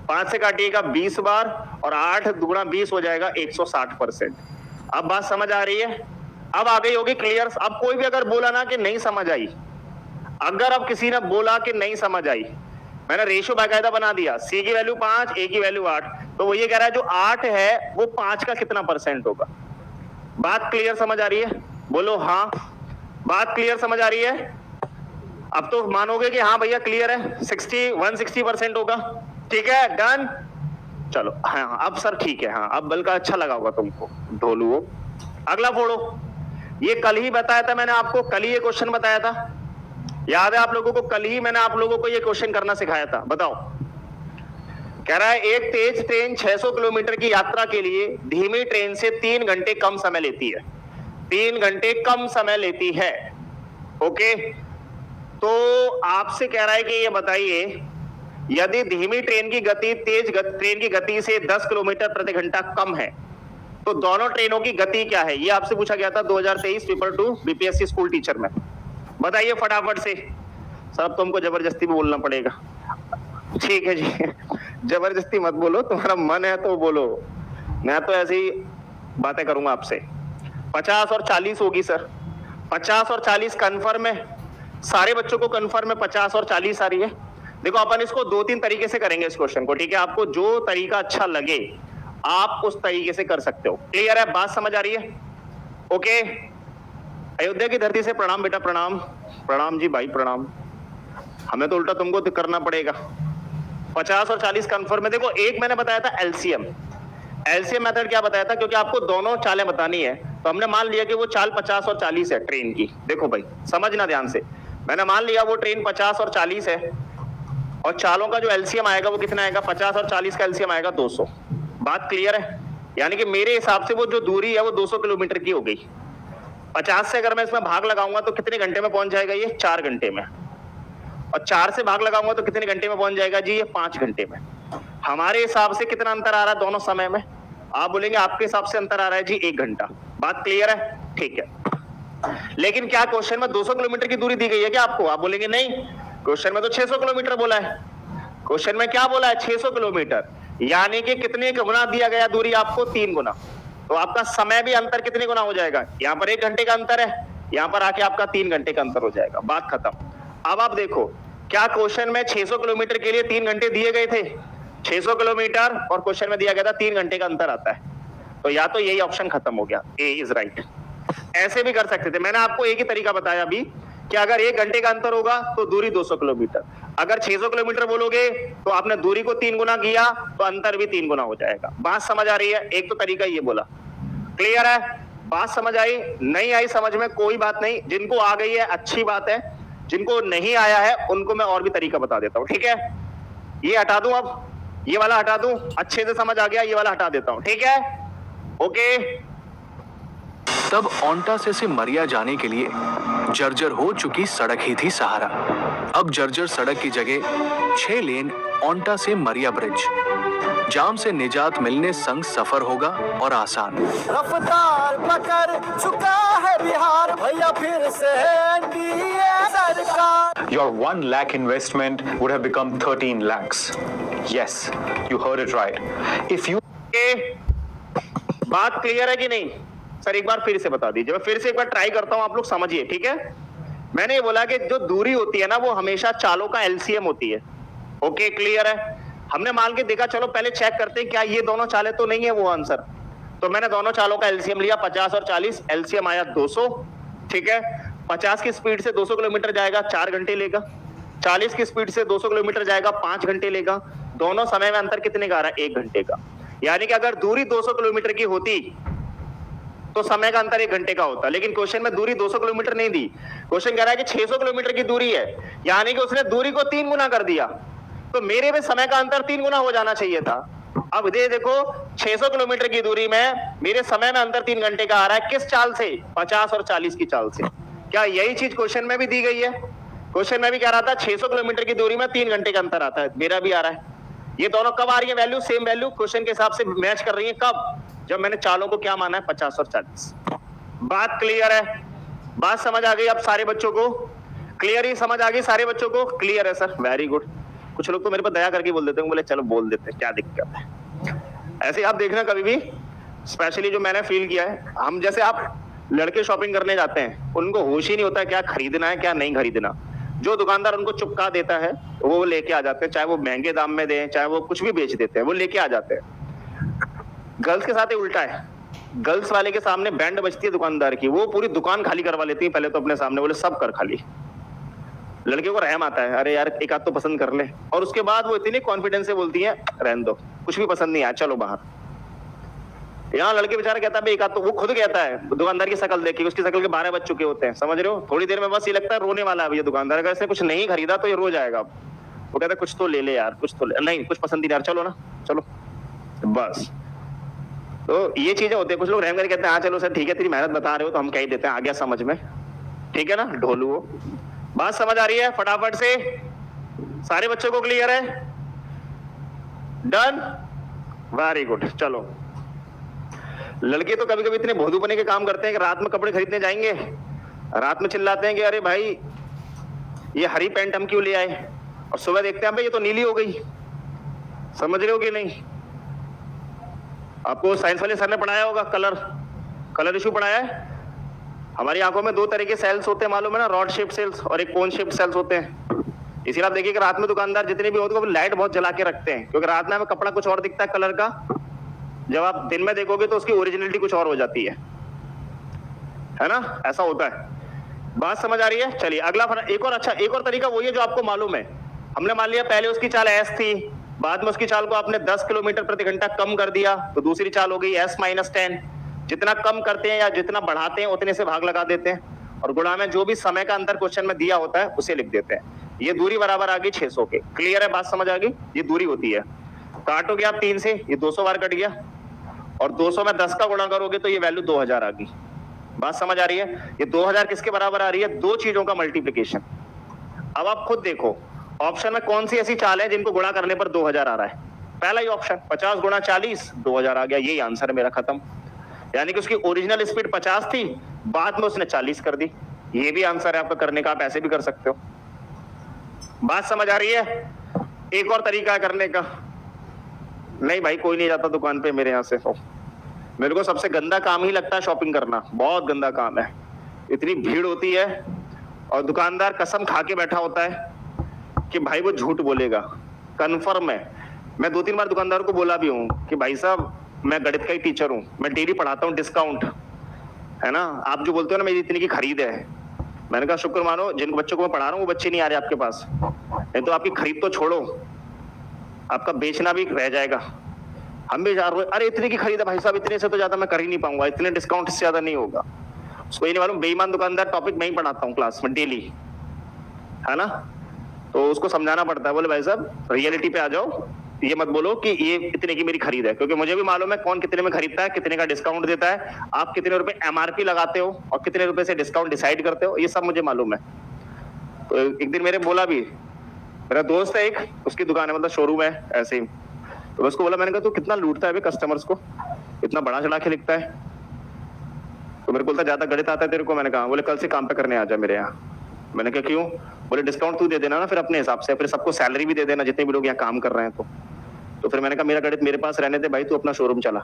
5 से काटिएगा 20 बार और 8 दूना 20 हो जाएगा 160%। अब बात समझ आ रही है, अब आ गई होगी क्लियर। अब कोई भी अगर बोला ना कि नहीं समझ आई, अगर अब किसी ने बोला कि नहीं समझ आई, मैंने रेशियो बाकायदा बना दिया, सी की वैल्यू 5, ए की वैल्यू 8, तो वो ये कह रहा है जो 8 है वो 5 का कितना % होगा। बात क्लियर समझ आ रही है, बोलो हाँ, बात क्लियर समझ आ रही है। अब तो मानोगे कि हाँ भैया क्लियर है, 160% होगा, ठीक है, डन। चलो हाँ, अब सर ठीक है, हाँ अब बल्कि अच्छा लगा होगा तुमको ढोलू। अगला फोड़ो, ये कल ही बताया था मैंने आपको, कल ही ये क्वेश्चन बताया था, याद है आप लोगों को, कल ही मैंने आप लोगों को ये क्वेश्चन करना सिखाया था। बताओ, कह रहा है एक तेज ट्रेन 600 किलोमीटर की यात्रा के लिए धीमी ट्रेन से 3 घंटे कम समय लेती है, 3 घंटे कम समय लेती है। ओके, तो आपसे कह रहा है कि ये बताइए यदि धीमी ट्रेन की गति ट्रेन की गति से 10 किलोमीटर प्रति घंटा कम है तो दोनों ट्रेनों की गति क्या है। ये आपसे पूछा गया था 2023 पेपर 2 बीपीएससी स्कूल टीचर में। बताइए फटाफट से। सर अब तुमको जबरदस्ती भी बोलना पड़ेगा, ठीक है जी, जबरदस्ती मत बोलो, तुम्हारा मन है तो बोलो, मैं तो ऐसी बातें करूंगा आपसे। 50 और 40 होगी सर, 50 और 40 कन्फर्म है, सारे बच्चों को कन्फर्म है 50 और 40 आ रही है। देखो अपन इसको 2-3 तरीके से करेंगे इस क्वेश्चन को, ठीक है, आपको जो तरीका अच्छा लगे आप उस तरीके से कर सकते हो। क्लियर है, बात समझ आ रही है, ओके। अयोध्या की धरती से प्रणाम बेटा, प्रणाम, प्रणाम जी भाई प्रणाम, हमें तो उल्टा तुमको तो करना पड़ेगा। 50 और 40 कन्फर्म है। देखो एक मैंने बताया था एलसीएम मेथड, क्या बताया था, क्योंकि आपको दोनों चालें बतानी है तो हमने मान लिया कि वो चाल 50 और 40 है ट्रेन की। देखो भाई समझना ध्यान से, मैंने मान लिया वो ट्रेन 50 और 40 है और चालों का जो एलसीएम आएगा वो कितना आएगा, 50 और 40 का एलसीएम आएगा 200। बात क्लियर है, यानी कि मेरे हिसाब से वो जो दूरी है वो 200 किलोमीटर की हो गई। 50 से अगर मैं इसमें भाग लगाऊंगा तो कितने घंटे में पहुंच जाएगा, ये 4 घंटे में, और 4 से भाग लगाऊंगा तो कितने घंटे में पहुंच जाएगा जी, ये 5 घंटे में। हमारे हिसाब से कितना अंतर आ रहा है दोनों समय में, आप बोलेंगे आपके हिसाब से अंतर आ रहा है जी 1 घंटा। बात क्लियर है, ठीक है। लेकिन क्या क्वेश्चन में 200 किलोमीटर की दूरी दी गई है क्या आपको, आप बोलेंगे नहीं, क्वेश्चन में तो 600 किलोमीटर बोला है। क्वेश्चन में क्या बोला है, 600 किलोमीटर, यानी कि कितने गुना दिया गया दूरी आपको, 3 गुना। तो आपका समय भी अंतर कितने गुना हो जाएगा, यहाँ पर 1 घंटे का अंतर है, यहाँ पर आके आपका 3 घंटे का अंतर हो जाएगा। बात खत्म। अब आप देखो, क्या क्वेश्चन में 600 किलोमीटर के लिए 3 घंटे दिए गए थे, 600 किलोमीटर और क्वेश्चन में दिया गया था 3 घंटे का अंतर आता है, तो या तो यही ऑप्शन खत्म हो गया, ए इज राइट। ऐसे भी कर सकते थे, मैंने आपको एक ही तरीका बताया अभी कि अगर 1 घंटे का अंतर होगा तो दूरी 200 किलोमीटर, अगर 600 किलोमीटर बोलोगे तो आपने दूरी को 3 गुना किया तो अंतर भी 3 गुना हो जाएगा। बात समझ आ रही है, एक तो तरीका ये बोला। क्लियर है, बात समझ आई, नहीं आई समझ में कोई बात नहीं, जिनको आ गई है अच्छी बात है, जिनको नहीं आया है उनको मैं और भी तरीका बता देता हूं, ठीक है। ये हटा दूं, अब ये वाला हटा दूं, अच्छे से समझ आ गया, ये वाला हटा देता हूं, ठीक है, ओके। तब ओंटा से सिमरिया जाने के लिए जर्जर हो चुकी सड़क ही थी सहारा। अब जर्जर सड़क की जगह 6 लेन ओंटा से मरिया ब्रिज, जाम से निजात मिलने संग सफर होगा और आसान। रफ्तार पकड़ चुका है बिहार भैया फिर से एनडीए सरकार। Your 1 lakh investment would have become 13 lakhs. Yes, you heard it right. If you बात क्लियर है कि नहीं सर, एक बार फिर से बता दीजिए, मैं फिर से एक बार ट्राई करता हूं, आप लोग समझिए, ठीक है। मैंने ये बोला कि जो दूरी होती है ना वो हमेशा चालों का एलसीएम होती है, ओके क्लियर है। हमने मान के देखा, चलो पहले चेक करते हैं क्या ये दोनों चालें तो नहीं है वो आंसर, तो मैंने दोनों चालों का एलसीएम लिया 50 और 40, एलसीएम आया 200। ठीक है, 50 की स्पीड से 200 किलोमीटर जाएगा 4 घंटे लेगा, 40 की स्पीड से 200 किलोमीटर जाएगा 5 घंटे लेगा। दोनों समय में अंतर कितने का आ रहा है? 1 घंटे का। यानी कि अगर दूरी 200 किलोमीटर की होती तो समय का अंतर 1 घंटे का होता, लेकिन क्वेश्चन में दूरी 200 किलोमीटर नहीं दी। क्वेश्चन कह रहा है कि 600 किलोमीटर की दूरी है, यानी कि उसने दूरी को 3 गुना कर दिया, तो मेरे में समय का अंतर 3 गुना हो जाना चाहिए था। अब ये देखो 600 किलोमीटर की दूरी में मेरे समय में अंतर 3 घंटे का आ रहा है, किस चाल से? 50 और 40 की चाल से। क्या यही चीज क्वेश्चन में भी दी गई है? क्वेश्चन में भी कह रहा था 600 किलोमीटर की दूरी में 3 घंटे का अंतर आता है, मेरा भी आ रहा है। ये दोनों कब आ रही है वैल्यू? सेम वैल्यू क्वेश्चन के हिसाब से मैच कर रही है। कब? जब मैंने चालों को क्या माना है? 50 और 40। बात क्लियर है? बात समझ आ गई अब सारे बच्चों को? क्लियर ही समझ आ गई सारे बच्चों को? क्लियर है सर, वेरी गुड। कुछ लोग तो मेरे पर दया करके बोल देते हैं, बोले चलो बोल देते हैं, क्या दिक्कत है। ऐसे आप देखना कभी भी, स्पेशली जो मैंने फील किया है, हम जैसे आप लड़के शॉपिंग करने जाते हैं, उनको होश ही नहीं होता क्या खरीदना है क्या नहीं खरीदना। जो दुकानदार उनको चुपका देता है वो लेके आ जाते हैं, चाहे वो महंगे दाम में दें, चाहे वो कुछ भी बेच देते हैं, वो लेके आ जाते हैं। गर्ल्स के साथ ही उल्टा है, गर्ल्स वाले के सामने बैंड बजती है दुकानदार की, वो पूरी दुकान खाली करवा लेती है पहले तो अपने सामने, बोले सब कर खाली। लड़के को रहम आता है, अरे यार एक आध तो पसंद कर ले, और उसके बाद वो इतनी कॉन्फिडेंस से बोलती है रहने दो, कुछ भी पसंद नहीं आया चलो बाहर। यहाँ लड़के बेचारा कहता है एक आध तो, वो खुद कहता है दुकानदार की शक्ल देखी, उसकी शक्ल के 12 बज चुके होते हैं, समझ रहे हो? थोड़ी देर में बस ये लगता है रोने वाला है ये दुकानदार, अगर इसने कुछ नहीं खरीदा तो ये रो जाएगा। वो कहता है कुछ तो ले ले यार, कुछ तो ले, नहीं कुछ पसंद नहीं यार, चलो ना चलो बस। तो ये चीजें होती है, कुछ लोग रहम करके कहते हैं हाँ चलो सर ठीक है तेरी मेहनत बता रहे हो तो हम कह ही देते हैं, आ गया समझ में, ठीक है ना ढोलू। वो बात समझ आ रही है? फटाफट से सारे बच्चों को क्लियर है? Done, very good. चलो लड़के तो कभी कभी इतने भोदू बने के काम करते हैं कि रात में कपड़े खरीदने जाएंगे, रात में चिल्लाते हैं कि अरे भाई ये हरी पैंट हम क्यों ले आए, और सुबह देखते हैं भाई ये तो नीली हो गई। समझ रहे हो कि नहीं? आपको साइंस वाले सर ने पढ़ाया होगा कलर इशू पढ़ाया है। हमारी आंखों में 2 तरह के सेल्स होते हैं मालूम है ना, रॉड शेप सेल्स और एक कोन शेप सेल्स होते हैं। इसीलिए आप देखिए कि रात में दुकानदार जितने भी होते हैं वो लाइट बहुत जला के रखते हैं, क्योंकि रात में हमें कपड़ा कुछ और दिखता है कलर का, जब आप दिन में देखोगे तो उसकी ओरिजिनलिटी कुछ और हो जाती है ना, ऐसा होता है। बात समझ आ रही है? चलिए अगला एक और तरीका वही है जो आपको मालूम है। हमने मान लिया पहले उसकी चाल s थी, बाद में उसकी चाल को आपने 10 किलोमीटर प्रति घंटा कम कर दिया, तो दूसरी चाल हो गई s-10। जितना कम करते हैं या जितना बढ़ाते हैं उतने से भाग लगा देते हैं, और गुणा में जो भी समय का अंतर क्वेश्चन में दिया होता है उसे लिख देते हैं। ये दूरी बराबर आ गई 600 के। क्लियर है? बात समझ आ गई? ये दूरी होती है, काटोगे आप 3 से, ये 200 बार कट गया, और 200 में 10 का गुणा करोगे तो ये वैल्यू 2000 आ गई। बात समझ आ रही है? ये 2000 किसके बराबर आ रही है? 2 चीजों का मल्टीप्लिकेशन। अब आप खुद देखो ऑप्शन में कौन सी ऐसी चाल है जिनको गुणा करने पर 2000 आ रहा है? पहला ही ऑप्शन 50 गुणा 40, 2000 आ गया, यही आंसर है मेरा, खत्म। यानी कि उसकी ओरिजिनल स्पीड 50 थी, बाद में उसने 40 कर दी, ये भी आंसर है आपका करने का, आप ऐसे भी कर सकते हो। बात समझ आ रही है? एक और तरीका है करने का। नहीं भाई कोई नहीं जाता दुकान पे मेरे यहाँ से, तो मेरे को सबसे गंदा काम ही लगता है शॉपिंग करना, बहुत गंदा काम है। इतनी भीड़ होती है और दुकानदार कसम खा के बैठा होता है कि भाई वो झूठ बोलेगा, कन्फर्म है। मैं 2-3 बार दुकानदार को बोला भी हूँ कि भाई साहब मैं गणित का ही टीचर हूँ, मैं डेली पढ़ाता हूँ, डिस्काउंट है ना, आप जो बोलते हो ना मेरी इतनी की खरीद है। मैंने कहा शुक्र मानो जिन बच्चों को मैं पढ़ा रहा हूँ वो बच्चे नहीं आ रहे आपके पास, नहीं तो आपकी खरीद तो छोड़ो आपका बेचना भी रह जाएगा। हम भी जा रहे, अरे इतने की खरीद है भाई साहब, इतने से तो ज्यादा मैं कर ही नहीं पाऊंगा, इतने डिस्काउंट से ज्यादा नहीं होगा। उसको ये नहीं मालूम बेईमान दुकानदार टॉपिक मैं ही पढ़ाता हूँ क्लास में डेली, है ना। तो उसको समझाना पड़ता है, बोले भाई साहब रियलिटी पे आ जाओ, ये मत बोलो कि ये इतने की मेरी खरीद है, क्योंकि मुझे भी मालूम है कौन कितने में खरीदता है, कितने का डिस्काउंट देता है, आप कितने रुपए एमआरपी लगाते हो और कितने रुपए से डिस्काउंट डिसाइड करते हो, ये सब मुझे मालूम है। तो एक दिन मेरे बोला भी, मेरा दोस्त है एक, उसकी दुकान है, मतलब शोरूम है ऐसे ही, तो उसको बोला, मैंने कहा तू कितना लूटता है कस्टमर्स को, इतना बड़ा चढ़ा के लिखता है। तो मेरे को बोलता ज्यादा गणित आता है तेरे को। मैंने कहा, बोले कल से काम पे करने आ जा मेरे यहाँ। मैंने कहा क्यों? बोले डिस्काउंट तू दे देना ना फिर अपने हिसाब से, फिर सबको सैलरी भी दे देना जितने भी लोग यहाँ काम कर रहे हैं। तो फिर मैंने कहा मेरा गणित मेरे पास रहने दे भाई, तू अपना शोरूम चला।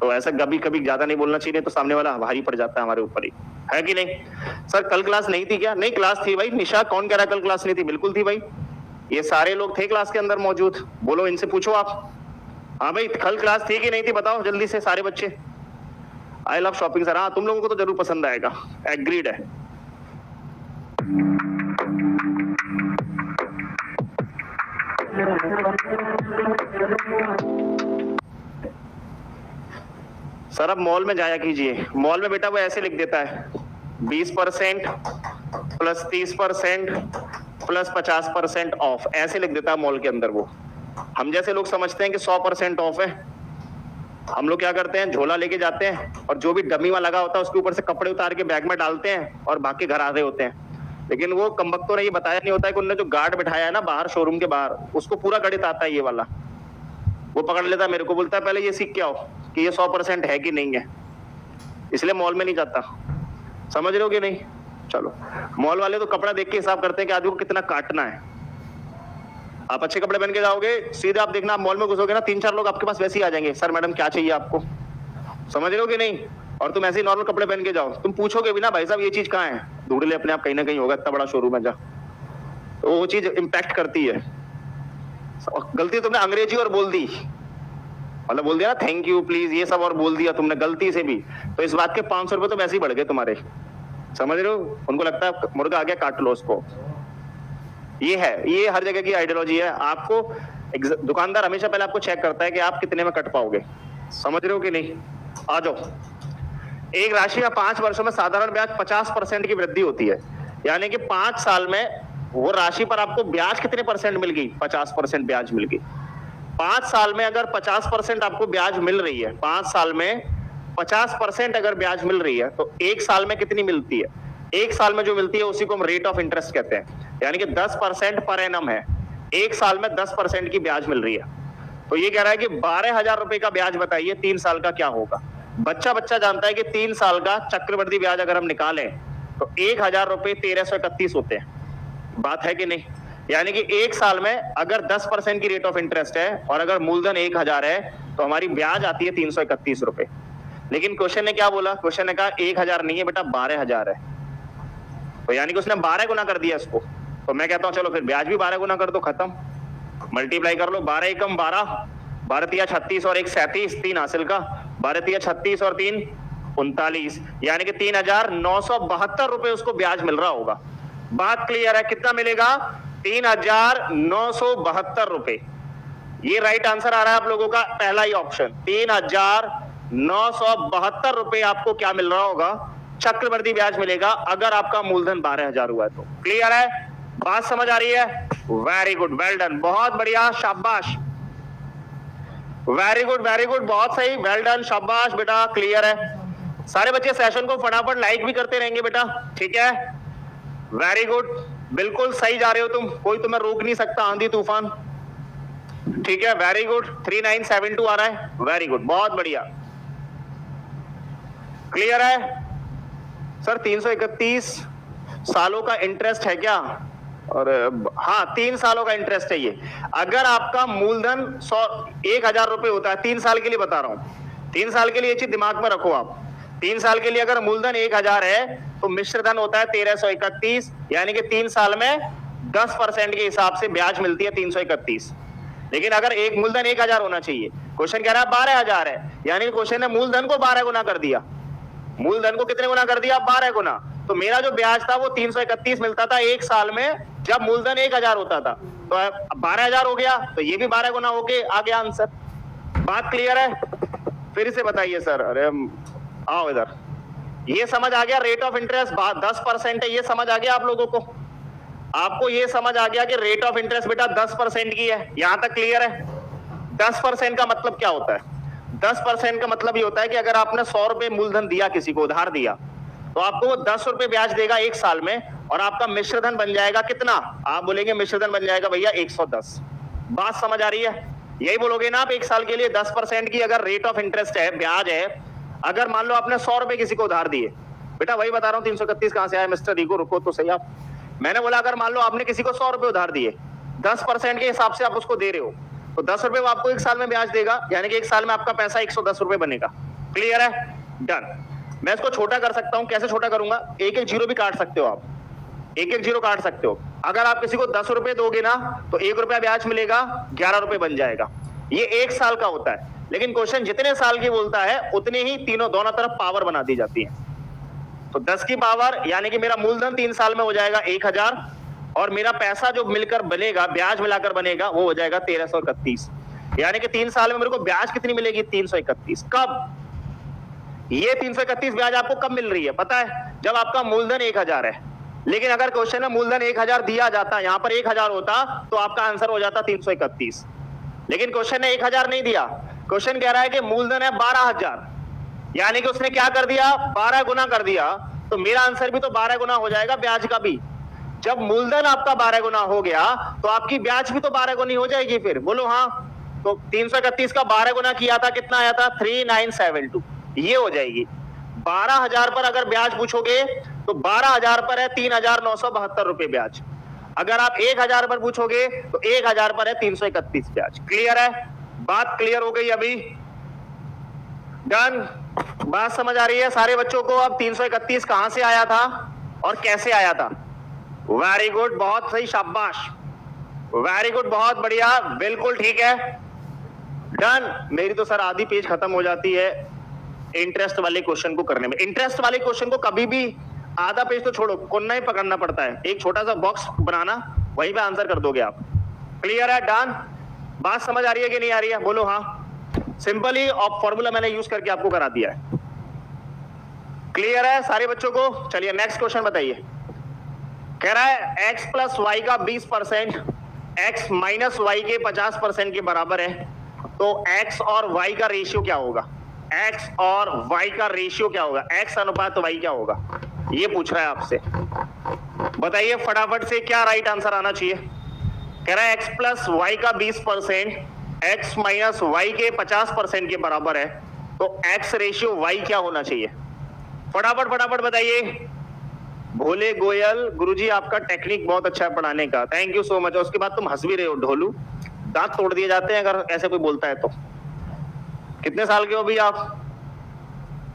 तो ऐसा कभी कभी ज्यादा नहीं बोलना चाहिए, तो सामने वाला भारी पड़ जाता है हमारे ऊपर ही, है कि नहीं। सर कल क्लास नहीं थी क्या? नहीं क्लास थी भाई। निशा कौन कह रहा है कल क्लास नहीं थी? बिल्कुल थी भाई, ये सारे लोग थे क्लास के अंदर मौजूद, बोलो इनसे पूछो आप, हाँ भाई, कल क्लास थी कि नहीं थी बताओ जल्दी से सारे बच्चे। आई लव शॉपिंग सर, हाँ तुम लोगों को तो जरूर पसंद आएगा, एग्रीड है। सर अब मॉल में जाया कीजिए, मॉल में बेटा वो ऐसे लिख देता है 20% प्लस 30% प्लस 50% ऑफ, ऐसे लिख देता है मॉल के अंदर वो। हम जैसे लोग समझते हैं कि 100% ऑफ है। हम लोग क्या करते हैं, झोला लेके जाते हैं और जो भी डमी वहां लगा होता है उसके ऊपर से कपड़े उतार के बैग में डालते हैं और भाग के घर आ रहे होते हैं। लेकिन वो कमबख्तों ने ये बताया नहीं होता है कि उन्होंने जो गार्ड बिठाया है ना बाहर शोरूम के बाहर, उसको पूरा गणित आता है ये वाला। वो पकड़ लेता है मेरे को, बोलता है पहले ये सीख के आओ कि ये 100% है कि नहीं है, इसलिए मॉल में नहीं जाता। समझ रहे हो कि नहीं? चलो, मॉल वाले तो कपड़ा देख के हिसाब करते हैं कि आदमी को कितना काटना है। आप अच्छे कपड़े पहन के जाओगे, सीधे आप देखना, आप मॉल में घुसोगे ना 3-4 लोग आपके पास वैसे ही आ जाएंगे, सर मैडम क्या चाहिए आपको। समझ रहे हो कि नहीं? और तुम ऐसे ही नॉर्मल कपड़े पहन के जाओ, तुम पूछोगे भी ना भाई साहब ये चीज कहाँ है, ढूंढ ले अपने आप, कहीं ना कहीं होगा, इतना बड़ा शोरूम है जा। तो वो चीज इम्पैक्ट करती है। गलती तुमने अंग्रेजी और बोल दी, मतलब बोल दिया ना थैंक यू प्लीज ये सब और बोल दिया तुमने गलती से भी, तो इस बात के 500 रुपए तो वैसे ही बढ़ गए तुम्हारे। समझ रहे हो? उनको लगता है मुर्गा आ गया काट लो उसको। ये है, ये हर जगह की आइडियोलॉजी है। आपको दुकानदार हमेशा पहले आपको चेक करता है कि आप कितने में कट पाओगे। समझ रहे हो कि नहीं? आ जाओ। एक राशि का 5 वर्षों में साधारण ब्याज 50% की वृद्धि होती है, यानी कि 5 साल में वो राशि पर आपको ब्याज कितने परसेंट मिल गई? 50% ब्याज मिल गई। 5 साल में अगर 50% आपको ब्याज मिल रही है, 5 साल में 50% अगर ब्याज मिल रही है, तो 1 साल में कितनी मिलती है? 1 साल में जो मिलती है उसी को हम रेट ऑफ इंटरेस्ट कहते हैं, यानी कि 10% पर एनम है। 1 साल में 10% की ब्याज मिल रही है। तो ये कह रहा है कि 12,000 रुपए का ब्याज बताइए 3 साल का क्या होगा। बच्चा जानता है कि 3 साल का चक्रवृद्धि ब्याज अगर हम निकालें तो 1,000 रुपए 1331 होते हैं। बात है कि नहीं? यानी कि 1 साल में अगर 10% की रेट ऑफ इंटरेस्ट है और अगर मूलधन 1,000 है तो हमारी ब्याज आती है 331 रुपए। लेकिन क्वेश्चन ने क्या बोला? क्वेश्चन ने कहा 1,000 नहीं है बेटा 12,000 है, तो यानी कि उसने 12 गुना कर दिया इसको। तो मैं कहता हूं चलो फिर ब्याज भी 12 गुना कर दो, खत्म, मल्टीप्लाई कर लो। 12 एकम 12, 12 तिया 36 और 1 37, 3 हासिल का, 12 तिया 36 और 3 39, यानी कि 3,972 रुपए उसको ब्याज मिल रहा होगा। बात क्लियर है? कितना मिलेगा? 3,972 रुपए। ये राइट आंसर आ रहा है आप लोगों का, पहला ही ऑप्शन। 3,972 रुपए आपको क्या मिल रहा होगा? चक्रवृद्धि ब्याज मिलेगा अगर आपका मूलधन 12,000 हुआ है तो। क्लियर है? बात समझ आ रही है? वेरी गुड, वेल डन, बहुत बढ़िया, शाबाश, वेरी गुड वेरी गुड, बहुत सही, वेल डन, शाबाश बेटा, क्लियर है। सारे बच्चे सेशन को फटाफट लाइक भी करते रहेंगे बेटा, ठीक है? वेरी गुड, बिल्कुल सही जा रहे हो तुम, कोई तुम्हें रोक नहीं सकता, आंधी तूफान, ठीक है? वेरी गुड, 3972 आ रहा है, वेरी गुड, बहुत बढ़िया, क्लियर है? सर 331 सालों का इंटरेस्ट है क्या? और हाँ 3 सालों का इंटरेस्ट है ये। अगर आपका मूलधन 1,000 रुपए होता है, 3 साल के लिए बता रहा हूं, 3 साल के लिए ये चीज दिमाग में रखो आप। 3 साल के लिए अगर मूलधन 1,000 है तो मिश्र धन होता है 1331, यानी कि 3 साल में 10% के हिसाब से ब्याज मिलती है 331। लेकिन अगर एक मूलधन 1,000 होना चाहिए, क्वेश्चन कह रहा है 12,000 है, यानी कि क्वेश्चन ने मूलधन को 12 गुना कर दिया। मूलधन को कितने गुना कर दिया? 12 गुना। तो मेरा जो ब्याज था वो 331 मिलता था 1 साल में जब मूलधन 1,000 होता था, तो 12,000 हो गया, तो ये भी 12 गुना होके आ गया आंसर। बात क्लियर है? फिर से बताइए सर, अरे आओ इधर, ये समझ आ गया? रेट ऑफ इंटरेस्ट 10% है, ये समझ आ गया आप लोगों को? आपको ये समझ आ गया कि रेट ऑफ इंटरेस्ट बेटा 10% की है, यहां तक क्लियर है? 10% का मतलब क्या होता है? 10% का मतलब ये होता है कि अगर आपने 100 रुपए मूलधन दिया, किसी को उधार दिया, तो आपको वो 10 रुपए ब्याज देगा 1 साल में, और आपका मिश्रधन बन जाएगा कितना? आप बोलेंगे मिश्रधन बन जाएगा भैया 110। बात समझ आ रही है? यही बोलोगे ना आप? 1 साल के लिए 10% की अगर रेट ऑफ इंटरेस्ट है, ब्याज है, अगर मान लो आपने 100 रुपए किसी को उधार दिए, बेटा वही बता रहा हूं, 331 कहां से आया मिस्टर रिको? रुको तो सही आप। मैंने बोला अगर मान लो आपने किसी को 100 रुपए उधार दिए, 10% के हिसाब से आप उसको दे रहे हो, तो 10 रुपए वो आपको 1 साल में ब्याज देगा, यानी कि 1 साल में आपका पैसा 110 रुपए बनेगा। क्लियर है? डन। मैं इसको छोटा कर सकता हूं, कैसे छोटा करूंगा? एक जीरो भी काट सकते हो आप, एक जीरो काट सकते हो। अगर आप किसी को 10 रुपए दोगे ना तो 1 रुपया ब्याज मिलेगा, 11 रुपए बन जाएगा। ये 1 साल का होता है, लेकिन क्वेश्चन जितने साल की बोलता है उतने ही दोनों तरफ पावर बना दी जाती है। तो 10 की पावर यानी कि मेरा मूलधन 3 साल में हो जाएगा 1000 और मेरा पैसा जो मिलकर बनेगा, ब्याज मिलाकर बनेगा, वो हो जाएगा 1331। यानी कि 3 साल में मेरे को ब्याज कितनी मिलेगी? 331। कब? ये 331 ब्याज आपको कब मिल रही है पता है? जब आपका मूलधन 1000 है। लेकिन अगर क्वेश्चन में मूलधन 1000 दिया जाता, यहां पर 1000 होता तो आपका आंसर हो जाता 331। लेकिन क्वेश्चन ने 1000 नहीं दिया, क्वेश्चन कह रहा है कि मूलधन है 12000, यानी कि उसने क्या कर दिया? 12 गुना कर दिया। तो मेरा आंसर भी तो 12 गुना हो जाएगा ब्याज का भी। जब मूलधन आपका 12 गुना हो गया तो आपकी ब्याज भी तो 12 गुनी हो जाएगी। फिर बोलो हाँ। तो 331 का 12 गुना किया था, कितना आया था? 3972। ये हो जाएगी। 12000 पर अगर ब्याज पूछोगे तो 12000 पर है 3972 रुपए ब्याज। अगर आप 1000 पर पूछोगे तो 1000 पर है 331 ब्याज। क्लियर है? बात क्लियर हो गई अभी? डन? बात समझ आ रही है सारे बच्चों को? अब 331 कहां से आया था और कैसे आया था? वेरी गुड, बहुत सही, शाबाश, वेरी गुड, बहुत बढ़िया, बिल्कुल ठीक है। डन? मेरी तो सर आधी पेज खत्म हो जाती है इंटरेस्ट वाले क्वेश्चन को करने में। इंटरेस्ट वाले क्वेश्चन को कभी भी आधा पेज तो छोड़ो, कोन्ना ही पकड़ना पड़ता है। एक छोटा सा बॉक्स बनाना, वहीं पे आंसर कर दोगे आप। क्लियर है? डन? बात समझ आ रही है कि नहीं आ रही है? बोलो हाँ। सिंपली और फॉर्मूला मैंने यूज करके आपको करा दिया है। क्लियर है सारे बच्चों को? चलिए नेक्स्ट क्वेश्चन बताइए। कह रहा है x प्लस वाई का 20% x माइनस वाई के 50% के बराबर है, तो x और y का रेशियो क्या होगा? x और y का रेशियो क्या होगा? x अनुपात y क्या होगा? ये पूछ रहा है आपसे। बताइए फटाफट से, क्या राइट आंसर आना चाहिए? कह रहा है x प्लस वाई का 20% x माइनस वाई के 50% के बराबर है, तो x रेशियो y क्या होना चाहिए? फटाफट फटाफट बताइए। भोले गोयल, गुरुजी आपका टेक्निक बहुत अच्छा है पढ़ाने का, थैंक यू सो मच। और उसके बाद तुम हंस भी रहे हो, ढोलू, दांत तोड़ दिए जाते हैं अगर ऐसे कोई बोलता है तो। कितने साल के हो अभी आप?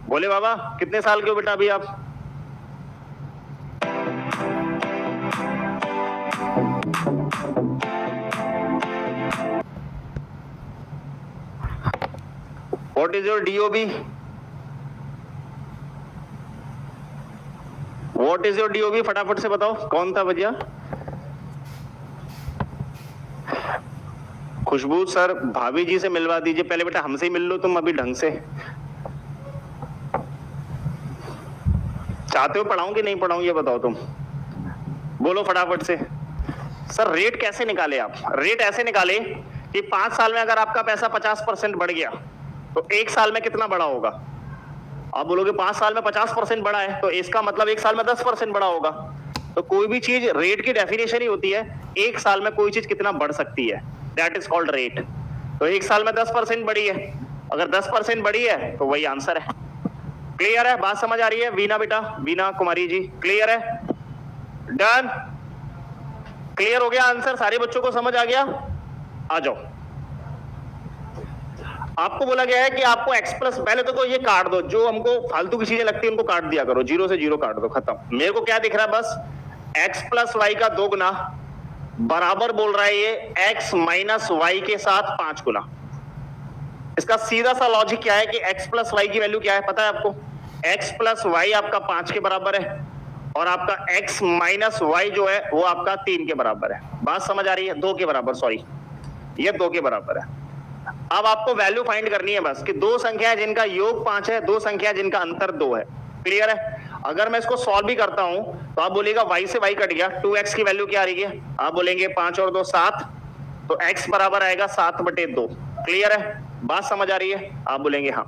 भोले बाबा कितने साल के हो बेटा अभी आप? What is your DOB? What is your DOB? फटाफट से बताओ कौन था भैया? खुशबू सर भाभी जी से मिलवा दीजिए पहले बेटा, हमसे ही मिल लो तुम अभी ढंग से। चाहते हो पढ़ाऊं कि नहीं पढ़ाऊं ये बताओ तुम, बोलो फटाफट से। सर रेट कैसे निकाले आप? रेट ऐसे निकाले कि 5 साल में अगर आपका पैसा 50% बढ़ गया तो 1 साल में कितना बढ़ा होगा? आप बोलोगे 5 साल में 50% बढ़ा है तो इसका मतलब 1 साल में 10% बढ़ा होगा। तो कोई भी चीज रेट की डेफिनेशन ही होती है 1 साल में कोई चीज कितना बढ़ सकती है, दैट इज कॉल्ड रेट। तो 1 साल में 10% बढ़ी है, अगर 10% बढ़ी है तो वही आंसर है। क्लियर है? बात समझ आ रही है? वीना बेटा, वीना कुमारी जी क्लियर है? डन? क्लियर हो गया आंसर? सारे बच्चों को समझ आ गया? आ जाओ। आपको बोला गया है कि आपको x प्लस, पहले तो ये काट दो, जो हमको फालतू की चीजें लगती है उनको काट दिया करो, 0 से 0 काट दो, खत्म। मेरे को क्या दिख रहा है? बस x प्लस वाई का 2 गुना बराबर बोल रहा है ये x माइनस वाई के साथ 5 गुना। इसका सीधा सा लॉजिक क्या है कि x प्लस वाई की वैल्यू क्या है पता है आपको? x प्लस वाई आपका 5 के बराबर है और आपका x माइनस वाई जो है वो आपका 3 के बराबर है। बात समझ आ रही है? 2 के बराबर, सॉरी ये 2 के बराबर है। अब आपको वैल्यू फाइंड करनी है बस कि 2 संख्या जिनका योग 5 है, 2 संख्या जिनका अंतर 2 है। क्लियर है? अगर मैं इसको सॉल्व भी करता हूं तो आप बोलेगा y से y कट गया, 2x की वैल्यू क्या आ रही है? आप बोलेंगे 5 और 2 7, तो x बराबर आएगा 7/2। क्लियर है? बात समझ आ रही है? आप बोलेंगे हाँ।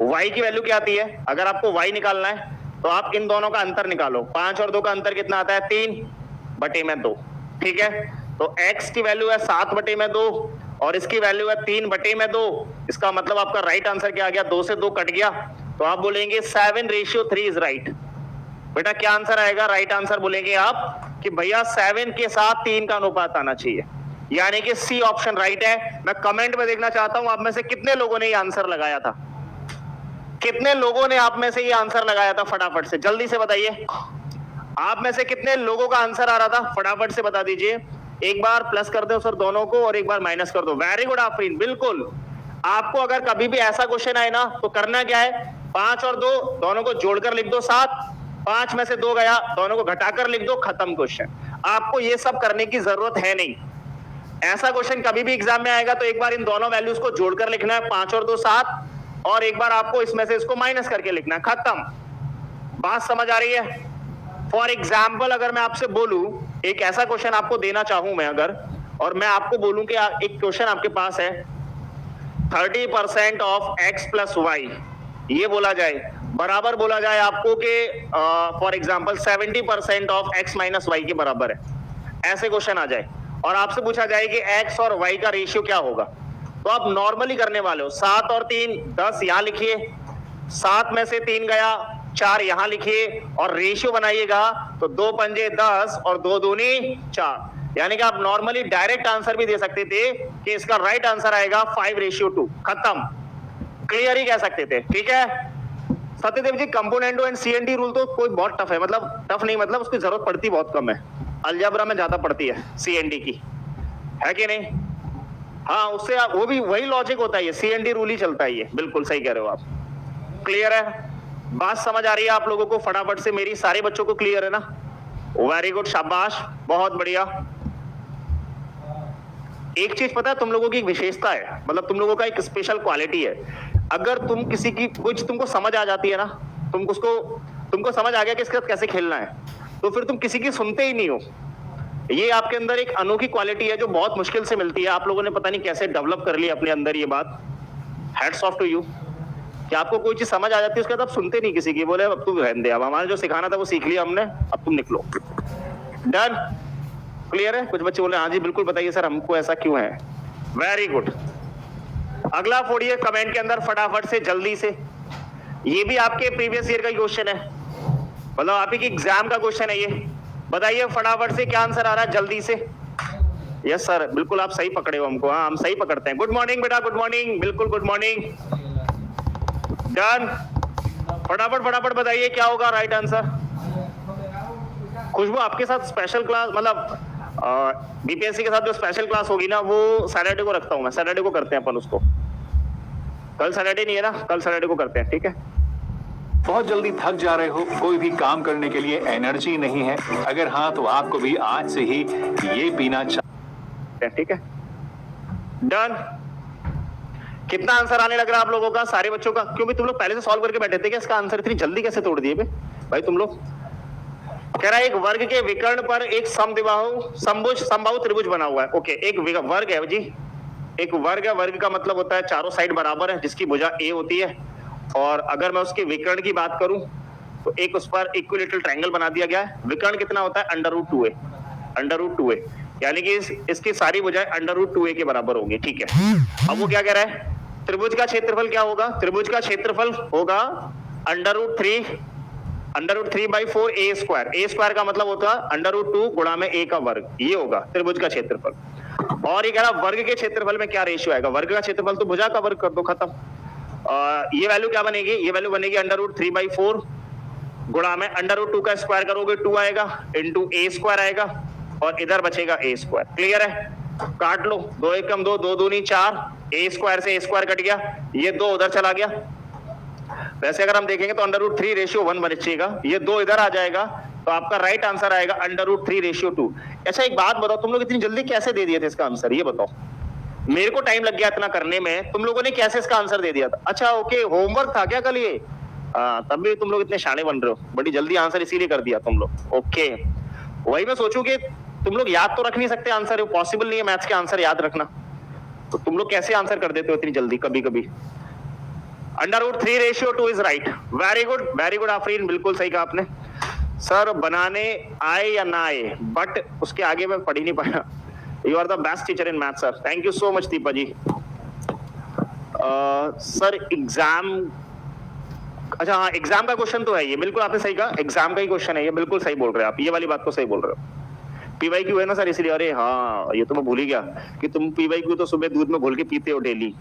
y की वैल्यू क्या आती है? अगर आपको y निकालना है तो आप इन दोनों का अंतर निकालो। 5 और 2 का अंतर कितना आता है? 3/2। ठीक है? तो x की वैल्यू है 7/2 और इसकी वैल्यू है 3/2। इसका मतलब आपका राइट आंसर क्या आ गया? 2 से 2 कट गया, तो आप बोलेंगे 7:3 इज राइट। बेटा क्या आंसर आएगा? राइट आंसर बोलेंगे आप कि भैया 7 के साथ 3 का अनुपात आना चाहिए, यानी कि सी ऑप्शन राइट है। मैं कमेंट में देखना चाहता हूं आप में से कितने लोगों ने ये आंसर लगाया था, कितने लोगों ने आप में से ये आंसर लगाया था? फटाफट से जल्दी से बताइए। आप में से कितने लोगों का आंसर आ रहा था? फटाफट से बता दीजिए। एक बार प्लस कर दो सर दोनों को और एक बार माइनस कर दो। वेरी गुड आफरीन, बिल्कुल। आपको अगर कभी भी ऐसा क्वेश्चन आए ना तो करना क्या है, 5 और 2 दोनों को जोड़कर लिख दो 7, 5 में से 2 गया, दोनों को घटाकर लिख दो, खत्म क्वेश्चन। आपको ये सब करने की जरूरत है नहीं। ऐसा क्वेश्चन कभी भी एग्जाम में आएगा तो एक बार इन दोनों वैल्यूज को जोड़कर लिखना है, 5 और 2 7, और एक बार आपको इसमें से इसको माइनस करके लिखना है, खत्म। बात समझ आ रही है? फॉर एग्जाम्पल अगर मैं आपसे बोलूं, एक ऐसा क्वेश्चन आपको देना चाहूं मैं अगर, और मैं आपको बोलूं कि एक क्वेश्चन आपके पास है 30% ऑफ x प्लस वाई, ये बोला जाए, बराबर बोला जाए आपको कि फॉर एग्जाम्पल 70% ऑफ x माइनस वाई के बराबर है, ऐसे क्वेश्चन आ जाए और आपसे पूछा जाए कि x और y का रेशियो क्या होगा, तो आप नॉर्मली करने वाले हो 7 और 3 10 यहां लिखिए, 7 में से 3 गया, 4 यहां लिखिए और रेशियो बनाइएगा तो 2 पंजे 10 और 2 दूनी 4। यानी कि आप नॉर्मली डायरेक्ट आंसर भी दे सकते थे कि इसका राइट आंसर आएगा 5:2, खत्म, क्लियर ही कह सकते थे। ठीक है सत्यदेव जी, कंपोनेंटो एंड सीएनडी रूल तो कोई बहुत टफ है, मतलब टफ नहीं, मतलब उसकी जरूरत पड़ती बहुत कम है, अलजेब्रा में ज्यादा पड़ती है सीएनडी की, है कि नहीं? हाँ, उससे आप वो भी वही लॉजिक होता है, सीएनडी रूल ही चलता है, ये बिल्कुल सही कह रहे हो आप। क्लियर है? बात समझ आ रही है आप लोगों को फटाफट से? मेरी सारे बच्चों को क्लियर है ना? वेरी गुड, शाबाश, बहुत बढ़िया। एक चीज पता है, तुम लोगों की एक विशेषता है, मतलब तुम लोगों का एक स्पेशल क्वालिटी है। अगर तुम किसी की कुछ तुमको समझ आ जाती है ना, तुमको समझ आ गया कि इसके साथ कैसे खेलना है, तो फिर तुम किसी की सुनते ही नहीं हो। ये आपके अंदर एक अनोखी क्वालिटी है जो बहुत मुश्किल से मिलती है। आप लोगों ने पता नहीं कैसे डेवलप कर ली अपने अंदर ये बात। हैट्स ऑफ टू यू कि आपको कोई चीज समझ आ जाती है, उसके बाद आप सुनते नहीं किसी की, बोले अब तू रहने दे, अब हमारा जो सिखाना था वो सीख लिया हमने, अब तुम निकलो। डन? क्लियर है? कुछ बच्चे बोले हाँ जी बिल्कुल बताइए सर हमको ऐसा क्यों है। Very good. अगला फोड़िए कमेंट के अंदर फटाफट से, जल्दी से। ये भी आपके प्रीवियस ईयर का क्वेश्चन है, मतलब आप ही एग्जाम का क्वेश्चन है ये। बताइए फटाफट से क्या आंसर आ रहा है, जल्दी से। यस सर, बिल्कुल आप सही पकड़े हो हमको, हाँ हम सही पकड़ते हैं। गुड मॉर्निंग बेटा, गुड मॉर्निंग, बिल्कुल गुड मॉर्निंग। डन? फटाफट फटाफट बताइए क्या होगा राइट आंसर। खुशबू आपके साथ स्पेशल क्लास, मतलब बीपीएससी के साथ जो स्पेशल क्लास होगी ना, वो सैटरडे को रखता हूं मैं, सैटरडे को करते हैं अपन उसको। कल सैटरडे नहीं है ना, कल सैटरडे को करते हैं, ठीक है? बहुत जल्दी थक जा रहे हो, कोई भी काम करने के लिए एनर्जी नहीं है, अगर हाँ तो आपको भी आज से ही ये पीना चाहिए, ठीक है? डन? कितना आंसर आने लग रहा है आप लोगों का, सारे बच्चों का? क्योंकि तुम लोग पहले से सॉल्व करके बैठे थे क्या इसका आंसर, इतनी जल्दी कैसे तोड़ दिए भाई तुम लोग? कह रहा है एक वर्ग के विकर्ण पर एक समद्विबाहु समबाहु त्रिभुज बना हुआ है। ओके, एक वर्ग है जी, एक वर्ग है, वर्ग का मतलब होता है चारों साइड बराबर है, जिसकी भुजा ए होती है। और अगर मैं उसके विकर्ण की बात करूं तो एक उस पर इक्विलेटरल ट्रायंगल बना दिया गया है। विकर्ण कितना होता है? √2a, यानी कि इसकी सारी भुजाएं √2a के बराबर होंगी, ठीक है? अब वो क्या कह रहा है, त्रिभुज का क्षेत्रफल क्या होगा? त्रिभुज का क्षेत्रफल होगा √3/4 a स्क्वायर। a स्क्वायर का मतलब होता है √2 गुणा में a का वर्ग, ये होगा त्रिभुज का क्षेत्रफल। और ये कह रहा वर्ग के क्षेत्रफल में क्या रेशियो आएगा? वर्ग का क्षेत्रफल तो भुजा का वर्ग कर दो, खत्म। ये वैल्यू क्या बनेगी? ये वैल्यू बनेगी √3/4 गुणा में √2 का स्क्वायर करोगे 2 आएगा, इंटू a स्क्वायर आएगा, और इधर बचेगा a स्क्वायर। क्लियर है? काट लो, 2 1 कम 2, 2 दूनी 4, a स्क्वायर से a स्क्वायर कट गया, ये 2 उधर चला गया। वैसे अगर हम देखेंगे तो √3:1 बचेगा, ये 2 इधर आ जाएगा, तो आपका राइट आंसर आएगा √3:2। अच्छा एक बात बताओ, तुम लोग इतनी जल्दी कैसे दे दिए थे इसका आंसर, ये बताओ? मेरे को टाइम लग गया इतना करने में, तुम लोगों ने कैसे इसका आंसर दे दिया था? अच्छा ओके, होमवर्क था क्या कल ये? तब भी तुम लोग इतने शाणे बन रहे हो, बड़ी जल्दी आंसर इसीलिए कर दिया तुम लोग। ओके, वही मैं सोचूं कि तुम लोग याद तो रख नहीं सकते आंसर, पॉसिबल नहीं है मैथ्स के आंसर याद रखना, तो तुम लोग कैसे आंसर कर देते हो इतनी जल्दी कभी कभी। √3:2 is right. Very good Afreen, बिल्कुल सही कहा आपने। सर बनाने आए या ना आए, बट उसके आगे मैं पढ़ ही नहीं पाया। You are the best teacher in math sir, thank you so much Deepa ji. Sir exam, अच्छा हाँ एग्जाम का क्वेश्चन तो है ये, बिल्कुल आपने सही कहा, एग्जाम का ही क्वेश्चन है ये, बिल्कुल सही बोल रहे हैं आप, ये वाली बात तो सही बोल रहे हो। PYQ है ना सर, इसलिए। अरे हाँ, ये तो मैं भूल ही गया कि तुम PYQ तो सुबह दूध में घोल के पीते हो डेली,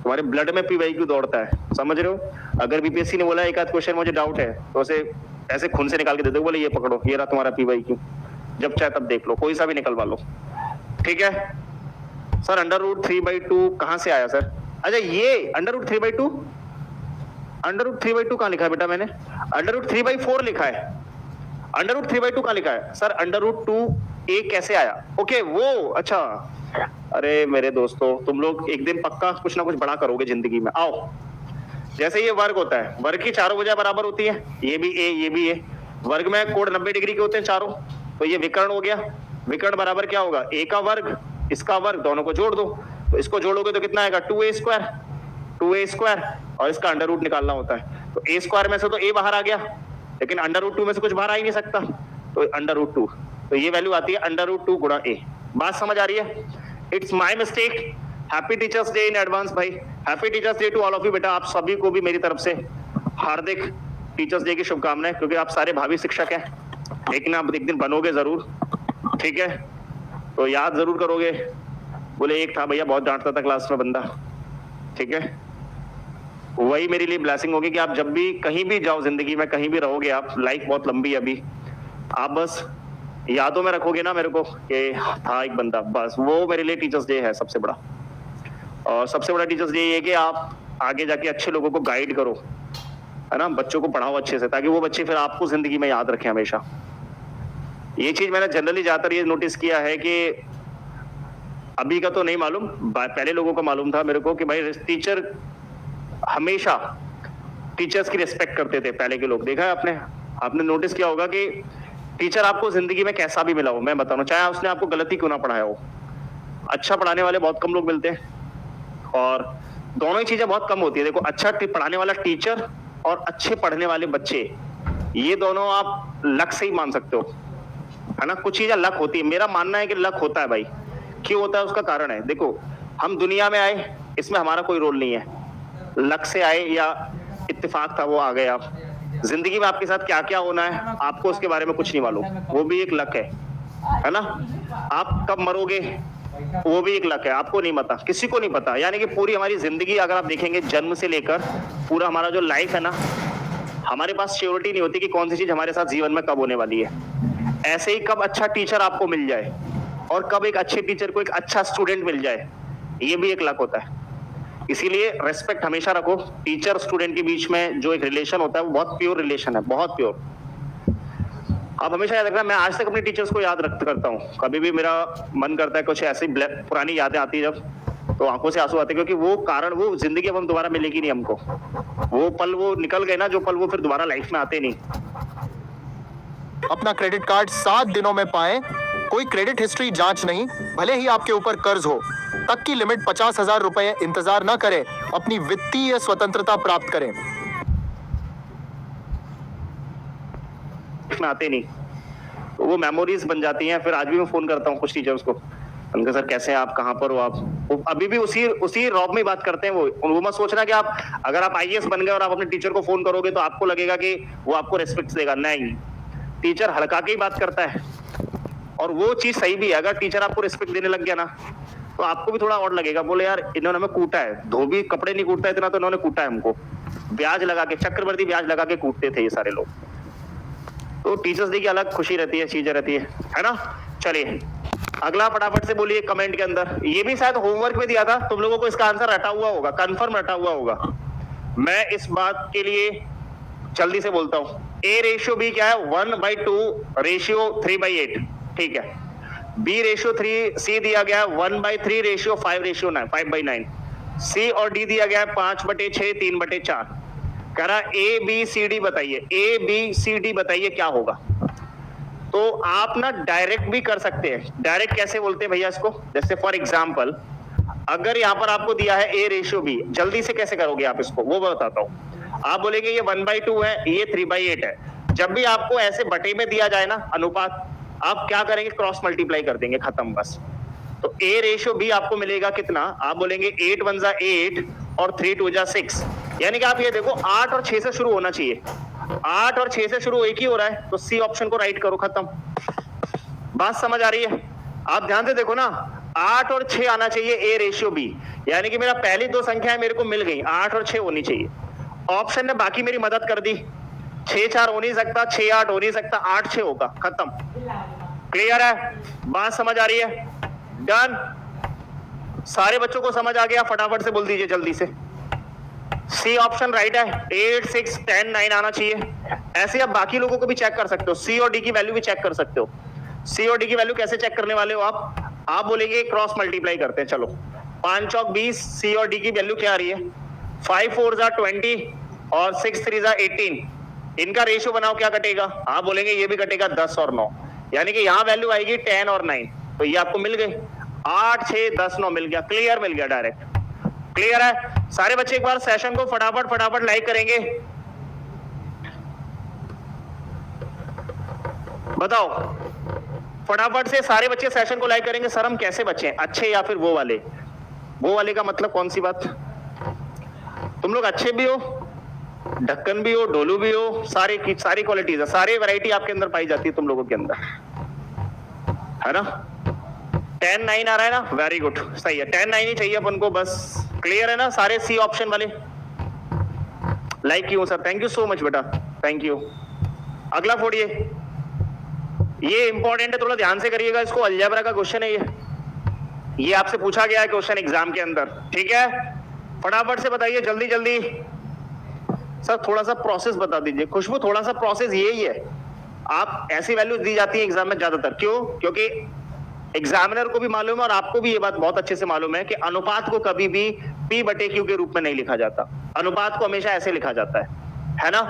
तुम्हारे ब्लड में PYQ दौड़ता है, समझ रहे हो? अगर BPSC ने बोला एक आध क्वेश्चन मुझे डाउट है, तो उसे ऐसे खून से निकाल के दे दो, बोले ये पकड़ो, ये रहा तुम्हारा PYQ, जब चाहे तब देख लो, कोई सा भी निकलवा लो। ठीक है सर, √3/2 कहां से आया सर? अच्छा ये √3/2, √3/2 कहां लिखा है बेटा मैंने? √3/4 लिखा है, √3/2 कहां लिखा है सर? √2a कैसे आया? ओके वो अच्छा, अरे मेरे दोस्तों तुम लोग एक दिन पक्का कुछ ना कुछ बड़ा करोगे जिंदगी में। आओ, जैसे ये वर्ग होता है, वर्ग की चारों भुजाएं बराबर होती है, ये भी a ये भी a, वर्ग में कोण 90 डिग्री के होते हैं चारों, तो ये विकर्ण हो गया। विकर्ण बराबर क्या होगा? a का वर्ग इसका वर्ग, दोनों को जोड़ दो, तो इसको जोड़ोगे तो कितना आएगा? 2a², और इसका अंडर रूट निकालना होता है, तो a² में से तो a बाहर आ गया, लेकिन √2 में से कुछ बाहर आ ही नहीं सकता, तो √2, तो ये वैल्यू आती है √2 गुणा a। बात समझ आ रही है? It's my mistake. Happy teachers day in advance भाई, happy teachers day to all of you. बेटा आप सभी को भी मेरी तरफ से हार्दिक टीचर्स डे की शुभकामनाएं, क्योंकि आप सारे भावी शिक्षक हैं, लेकिन आप एक दिन बनोगे जरूर, ठीक है? तो याद जरूर करोगे। बोले एक था भैया बहुत डांटता था क्लास में बंदा, ठीक है? वही मेरे लिए ब्लेसिंग होगी कि आप जब भी कहीं भी जाओ जिंदगी में, कहीं भी रहोगे आप, लाइफ बहुत लंबी है अभी, आप बस यादों में रखोगे ना मेरे को कि था एक बंदा, बस वो मेरे लिए टीचर्स डे है सबसे बड़ा। और सबसे बड़ा टीचर्स डे ये कि आप आगे जाके अच्छे लोगों को गाइड करो, है ना? बच्चों को पढ़ाओ अच्छे से, ताकि वो बच्चे फिर आपको जिंदगी में याद रखें हमेशा। ये चीज मैंने जनरली ज्यादातर ये नोटिस किया है कि अभी का तो नहीं मालूम, पहले लोगों को मालूम था मेरे को कि भाई टीचर हमेशा टीचर्स की रिस्पेक्ट करते थे पहले के लोग। देखा है आपने नोटिस किया होगा कि टीचर आपको जिंदगी में कैसा भी मिला हो, मैं बताऊं, चाहे उसने आपको गलती क्यों ना पढ़ाया हो, अच्छा पढ़ाने वाले बहुत कम लोग मिलते हैं, और दोनों ही चीजें बहुत कम होती है। देखो, अच्छा पढ़ाने वाला टीचर और अच्छे पढ़ने वाले बच्चे, ये दोनों आप लक से ही मान सकते हो, है ना? कुछ चीजें लक होती है, मेरा मानना है कि लक होता है भाई। क्यों होता है उसका कारण है, देखो हम दुनिया में आए, इसमें हमारा कोई रोल नहीं है, लक से आए या इत्तेफाक था वो आ गए। आप जिंदगी में आपके साथ क्या क्या होना है आपको उसके बारे में कुछ नहीं मालूम, वो भी एक लक है ना? आप कब मरोगे वो भी एक लक है, आपको नहीं पता, किसी को नहीं पता। यानी कि पूरी हमारी जिंदगी अगर आप देखेंगे जन्म से लेकर पूरा हमारा जो लाइफ है ना, हमारे पास श्योरिटी नहीं होती कि कौन सी चीज हमारे साथ जीवन में कब होने वाली है। ऐसे ही कब अच्छा टीचर आपको मिल जाए और कब एक अच्छे टीचर को एक अच्छा स्टूडेंट मिल जाए, ये भी एक लक होता है। इसीलिए रेस्पेक्ट हमेशा रखो। टीचर स्टूडेंट के बीच में जो एक रिलेशन होता है वो बहुत प्योर रिलेशन है, बहुत प्योर। आप हमेशा याद रखना, मैं आज तक अपने टीचर्स को याद करता हूँ। कभी भी मेरा मन करता है कुछ ऐसी पुरानी यादें आती है जब, तो आंखों से आंसू आते हैं, क्योंकि वो कारण, वो जिंदगी अब हम दोबारा मिलेगी नहीं हमको। वो पल वो निकल गए ना, जो पल वो फिर दोबारा लाइफ में आते नहीं। अपना क्रेडिट कार्ड 7 दिनों में पाएं, कोई क्रेडिट हिस्ट्री जांच नहीं, भले ही आपके ऊपर कर्ज हो, तक की लिमिट 50,000 रुपए। इंतजार न करें, अपनी वित्तीय स्वतंत्रता प्राप्त करें। आते नहीं तो वो मेमोरीज बन जाती हैं। फिर आज भी मैं फोन करता हूँ कुछ टीचर्स को, उनके सर कैसे हैं आप, कहाँ पर हो आप, वो अभी भी उसी रॉब में बात करते हैं। वो मत सोचना कि आप अगर आप IAS बन गए और आप अपने टीचर को फोन करोगे तो आपको लगेगा कि वो आपको रेस्पेक्ट देगा, नहीं। टीचर हल्का के ही बात करता है, और वो चीज सही भी है। अगर टीचर आपको रिस्पेक्ट देने लग गया ना, तो आपको भी थोड़ा और लगेगा, बोले यार इन्होंने हमें कूटा है, धोबी कपड़े नहीं कूटता इतना, तो इन्होंने कूटा है हमको। ब्याज लगा के, चक्रवर्ती ब्याज लगा के कूटते थे ये सारे लोग। तो टीचर्स डे की अलग खुशी रहती है, चीजें रहती है ना? चलिए अगला फटाफट से बोलिए कमेंट के अंदर। ये भी शायद होमवर्क में दिया था, तुम लोगों को इसका आंसर रटा हुआ होगा, कंफर्म रटा हुआ होगा। मैं इस बात के लिए जल्दी से बोलता हूं, A/B क्या है? 1/2 ठीक है। B/3, C दिया गया है 1/3 5/9। C और D दिया गया है 5/6 3/4। कह रहा ABCD बताइए, ABCD बताइए क्या होगा। तो आप ना डायरेक्ट भी कर सकते हैं। डायरेक्ट कैसे बोलते हैं भैया इसको? जैसे फॉर एग्जांपल अगर यहाँ पर आपको दिया है A/B, जल्दी से कैसे करोगे आप इसको वो बताता हूँ। आप बोलेंगे ये 1/2 है, ये 3/8 है। जब भी आपको ऐसे बटे में दिया जाए ना अनुपात, आप क्या करेंगे? क्रॉस मल्टीप्लाई कर देंगे, खत्म बस। तो A/B आपको मिलेगा कितना? आप बोलेंगे 8 1 जा 8 और 3 2 जा 6। यानी कि आप ये देखो 8 और 6 से शुरू होना चाहिए, 8 और 6 से शुरू एक ही हो रहा है, तो C ऑप्शन को राइट करो, खत्म। बात समझ आ रही है? आप ध्यान से देखो ना, 8 और 6 आना चाहिए A/B, यानी कि मेरा पहली दो संख्याएं मेरे को मिल गई, 8 और 6 होनी चाहिए। ऑप्शन ने बाकी मेरी मदद कर दी, 6 4 हो नहीं सकता, 6 8 हो नहीं सकता, 8 6 होगा, खत्म। क्लियर है? बात समझ आ रही है? डन। सारे बच्चों को समझ आ गया? फटाफट से बोल दीजिए जल्दी से। सी ऑप्शन राइट है। 8, 6, 10, 9 आना चाहिए। ऐसे आप बाकी लोगों को भी चेक कर सकते हो, सी और डी की वैल्यू भी चेक कर सकते हो। सी और डी की वैल्यू कैसे चेक करने वाले हो आप बोलेंगे क्रॉस मल्टीप्लाई करते हैं। चलो 5 चौक 20, सी और डी की वैल्यू क्या आ रही है? 5 4 जा 20 और 6 3 जा 18। इनका रेशियो बनाओ, क्या कटेगा? आप बोलेंगे ये भी कटेगा 10 और 9, यानी कि यहाँ वैल्यू आएगी 10 और 9। तो ये आपको मिल गए 8 6 10 9 मिल गया, क्लियर मिल गया डायरेक्ट। क्लियर है? सारे बच्चे एक बार सेशन को फटाफट लाइक करेंगे। बताओ फटाफट से सारे बच्चे सेशन को लाइक करेंगे। सर हम कैसे बच्चे हैं, अच्छे या फिर वो वाले? वो वाले का मतलब कौन सी बात? तुम लोग अच्छे भी हो, ढक्कन भी हो, डोलू भी हो, सारी क्वालिटीज है, सारी वैरायटी आपके अंदर पाई जाती है तुम लोगों के अंदर, है ना? 10 9 आ रहा है ना? वेरी गुड, सही है। 10 9 ही चाहिए अपन को बस। क्लियर है ना? सारे सी ऑप्शन वाले लाइक क्यों sir? Thank you so much बेटा, थैंक यू। अगला फोड़िए, ये इंपॉर्टेंट है, थोड़ा ध्यान से करिएगा इसको। अलजेब्रा का क्वेश्चन है ये आपसे पूछा गया है क्वेश्चन एग्जाम के अंदर, ठीक है? फटाफट से बताइए जल्दी जल्दी। सर थोड़ा सा प्रोसेस बता दीजिए। खुशबू थोड़ा सा प्रोसेस यही है, आप ऐसी वैल्यूज दी जाती है एग्जाम में ज्यादातर, क्यों? क्योंकि एग्जामिनर को भी मालूम है और आपको भी ये बात बहुत अच्छे से मालूम है कि अनुपात को कभी भी P/Q के रूप में नहीं लिखा जाता, अनुपात को हमेशा ऐसे लिखा जाता है ना?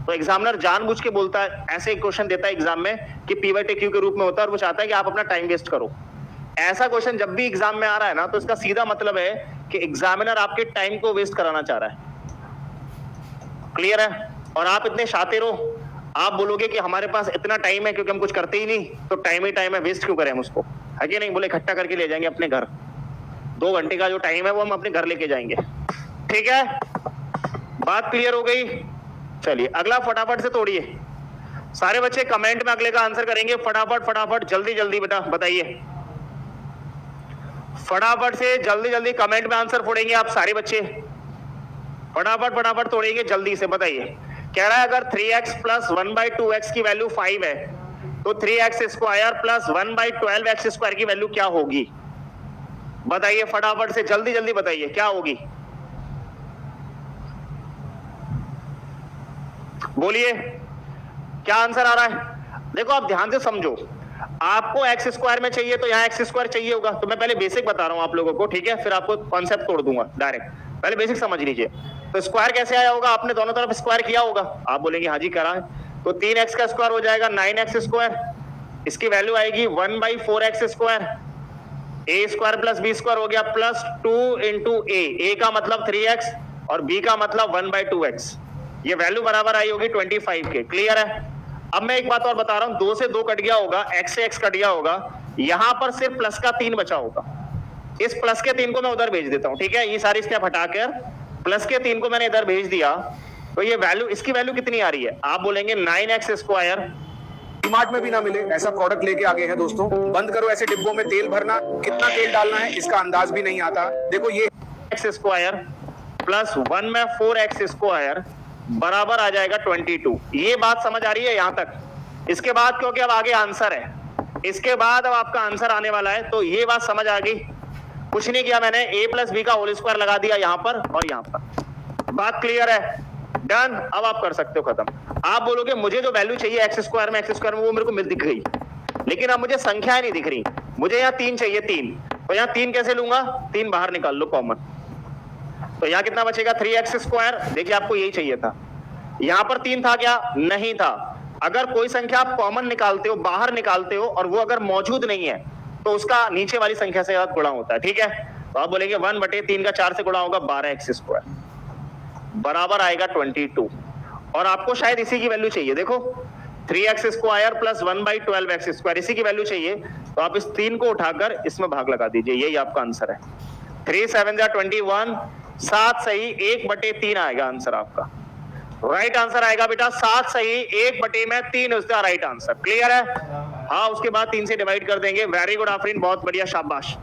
तो एग्जामिनर जानबूझ के बोलता है, ऐसे क्वेश्चन देता है एग्जाम में कि P/Q के रूप में होता है और वो चाहता है कि आप अपना टाइम वेस्ट करो। ऐसा क्वेश्चन जब भी एग्जाम में आ रहा है ना, तो इसका सीधा मतलब है कि एग्जामिनर आपके टाइम को वेस्ट कराना चाह रहा है। क्लियर है? और आप इतने शातिर हो, आप बोलोगे कि हमारे पास इतना टाइम है क्योंकि हम कुछ करते ही नहीं, तो टाइम ही टाइम है, वेस्ट क्यों करें हम उसको, है कि नहीं? बोले इकट्ठा करके ले जाएंगे अपने घर, 2 घंटे का जो टाइम है वो हम अपने घर लेके जाएंगे। ठीक है, बात क्लियर हो गई? चलिए अगला फटाफट से तोड़िए। सारे बच्चे कमेंट में अगले का आंसर करेंगे। फटाफट जल्दी जल्दी बेटा बताइए, फटाफट से जल्दी जल्दी कमेंट में आंसर फोड़ेंगे आप सारे बच्चे। फटाफट तोड़ेंगे जल्दी से, बताइए। कह रहा है अगर 3x प्लस 1/2x की वैल्यू 5 है तो 3x square plus 1/12x square की वैल्यू क्या होगी? बताइए फटाफट से, जल्दी जल्दी बताइए क्या होगी, बोलिए क्या आंसर आ रहा है? देखो आप ध्यान से समझो, आपको एक्स स्क्वायर में चाहिए तो यहाँ एक्स स्क्वायर चाहिए होगा। तो मैं पहले बेसिक बता रहा हूं आप लोगों को, ठीक है? फिर आपको कॉन्सेप्ट तोड़ दूंगा डायरेक्ट, पहले बेसिक समझ लीजिए। तो स्क्वायर कैसे आया होगा? आपने दोनों तरफ स्क्वायर किया होगा, आप बोलेंगे हाँ जी करा है। तो 3x का स्क्वायर हो जाएगा 9x स्क्वायर, इसकी वैल्यू आएगी 1/4x square, a square plus b square हो गया प्लस 2 इंटू a का मतलब 3x और b का मतलब 1/2x। ये वैल्यू बराबर आई होगी 25 के। क्लियर है? अब मैं एक बात और बता रहा हूं, 2 से 2 कट गया होगा, x से x कट गया होगा, यहां पर सिर्फ प्लस का 3 बचा होगा। इस प्लस के 3 को मैं उधर भेज देता हूं, ठीक है? ये सारी स्टेप हटाकर प्लस के 3 को मैंने इधर भेज दिया, तो ये वैल्यू, इसकी वैल्यू कितनी आ रही है? आप बोलेंगे 9x स्क्वायर। डीमार्ट में भी ना मिले ऐसा प्रोडक्ट लेके आ गए हैं दोस्तों। बंद करो ऐसे डिब्बों में तेल भरना, कितना तेल डालना है इसका अंदाज भी नहीं आता। देखो ये x square plus 1/4x square बराबर आ जाएगा 22। ये बात समझ आ रही है यहां तक? इसके बाद क्योंकि अब आगे आंसर है, इसके बाद अब आपका आंसर आने वाला है, तो ये बात समझ आ गई। कुछ नहीं किया मैंने, a प्लस बी का होल स्क्वायर लगा दिया यहां पर और यहां पर। बात क्लियर है? डन। अब आप कर सकते हो खत्म। आप बोलोगे मुझे जो वैल्यू चाहिए एक्स स्क्वायर में वो मेरे को मिल दिख गई, लेकिन अब मुझे संख्याएं नहीं दिख रही, मुझे यहाँ 3 चाहिए, 3। तो यहाँ 3 कैसे लूंगा? 3 बाहर निकाल लो कॉमन, तो यहाँ कितना बचेगा? 3x square. देखिए आपको यही चाहिए था, यहाँ पर 3 था क्या? नहीं था। अगर कोई संख्या आप कॉमन निकालते हो, बाहर निकालते हो, और वो अगर मौजूद नहीं है तो उसका नीचे वाली संख्या से गुणा होता है, ठीक है? तो आप बोलेंगे 1/3 का 4 से गुणा होगा 12x स्क्वायर बराबर आएगा 22। और आपको शायद इसी की वैल्यू चाहिए, देखो 3x square plus 1/12x square, इसी की वैल्यू चाहिए। तो आप इस 3 को उठाकर इसमें भाग लगा दीजिए, यही आपका आंसर है। 3 7 21, 7 सही 1/3 आएगा आंसर आपका। राइट आंसर आएगा बेटा 7 सही 1/3 उसका राइट आंसर। क्लियर है? हाँ, उसके बाद 3 से डिवाइड कर देंगे। वेरी गुड आफरीन, बहुत बढ़िया, शाबाश।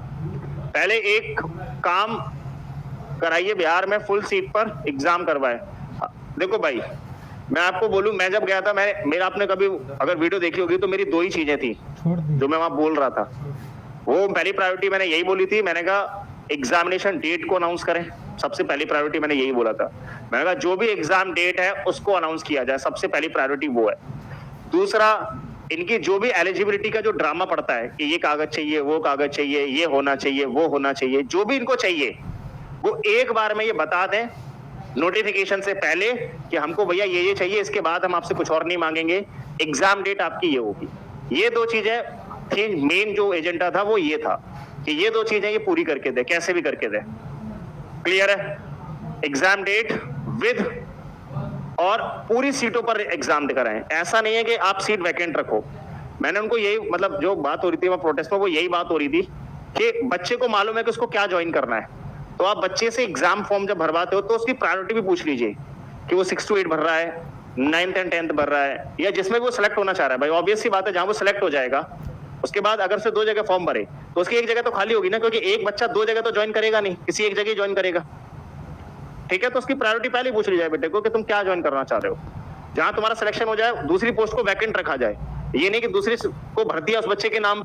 पहले एक काम कराइए, बिहार में फुल सीट पर एग्जाम करवाए। देखो भाई, मैं आपको बोलूं, मैं जब गया था, मेरा आपने कभी अगर वीडियो देखी होगी तो मेरी 2 ही चीजें थी जो मैं वहां बोल रहा था। वो पहली प्रायोरिटी मैंने यही बोली थी। मैंने कहा एग्जामिनेशन डेट को अनाउंस करें, सबसे पहली प्रायोरिटी मैंने यही बोला था। मैंने कहा जो भी एग्जाम डेट है उसको अनाउंस किया जाए, सबसे पहली प्रायोरिटी वो है। दूसरा, इनकी जो भी एलिजिबिलिटी का जो ड्रामा पड़ता है कि ये कागज चाहिए, वो कागज चाहिए, ये होना चाहिए, वो होना चाहिए, जो भी इनको चाहिए वो एक बार में ये बता दें नोटिफिकेशन से पहले कि हमको भैया ये चाहिए, इसके बाद हम आपसे कुछ और नहीं मांगेंगे, एग्जाम डेट आपकी ये होगी। ये दो चीजें थी, मेन जो एजेंडा था वो ये था कि ये दो चीजें ये पूरी करके दे, कैसे भी करके दे। क्लियर है? एग्जाम डेट विद और पूरी सीटों पर एग्जाम कराएं। ऐसा नहीं है कि आप सीट वैकेंट रखो। मैंने उनको यही, मतलब जो बात हो रही थी वहाँ प्रोटेस्ट में, वो यही बात हो रही थी कि बच्चे को मालूम है कि उसको क्या ज्वाइन करना है, तो आप बच्चे से एग्जाम फॉर्म जब भरवाते हो तो उसकी प्रायोरिटी भी पूछ लीजिए कि वो 6 to 8 भर रहा है, 9th and 10th भर रहा है, या जिसमें वो सिलेक्ट होना चाह रहा है। भाई ऑब्वियस सी बात है, जहां वो सिलेक्ट हो जाएगा उसके बाद अगर से 2 जगह फॉर्म भरे तो उसकी एक जगह तो खाली होगी ना, क्योंकि एक बच्चा 2 जगह तो ज्वाइन करेगा नहीं, किसी एक जगह ही ज्वाइन करेगा। ठीक है, तो उसकी प्रायोरिटी पहले पूछ ली जाए बेटे को कि तुम क्या ज्वाइन करना चाह रहे हो। जहां तुम्हारा सिलेक्शन हो जाए दूसरी पोस्ट को वैकेंट रखा जाए, ये नहीं कि दूसरी को भर दिया उस बच्चे के नाम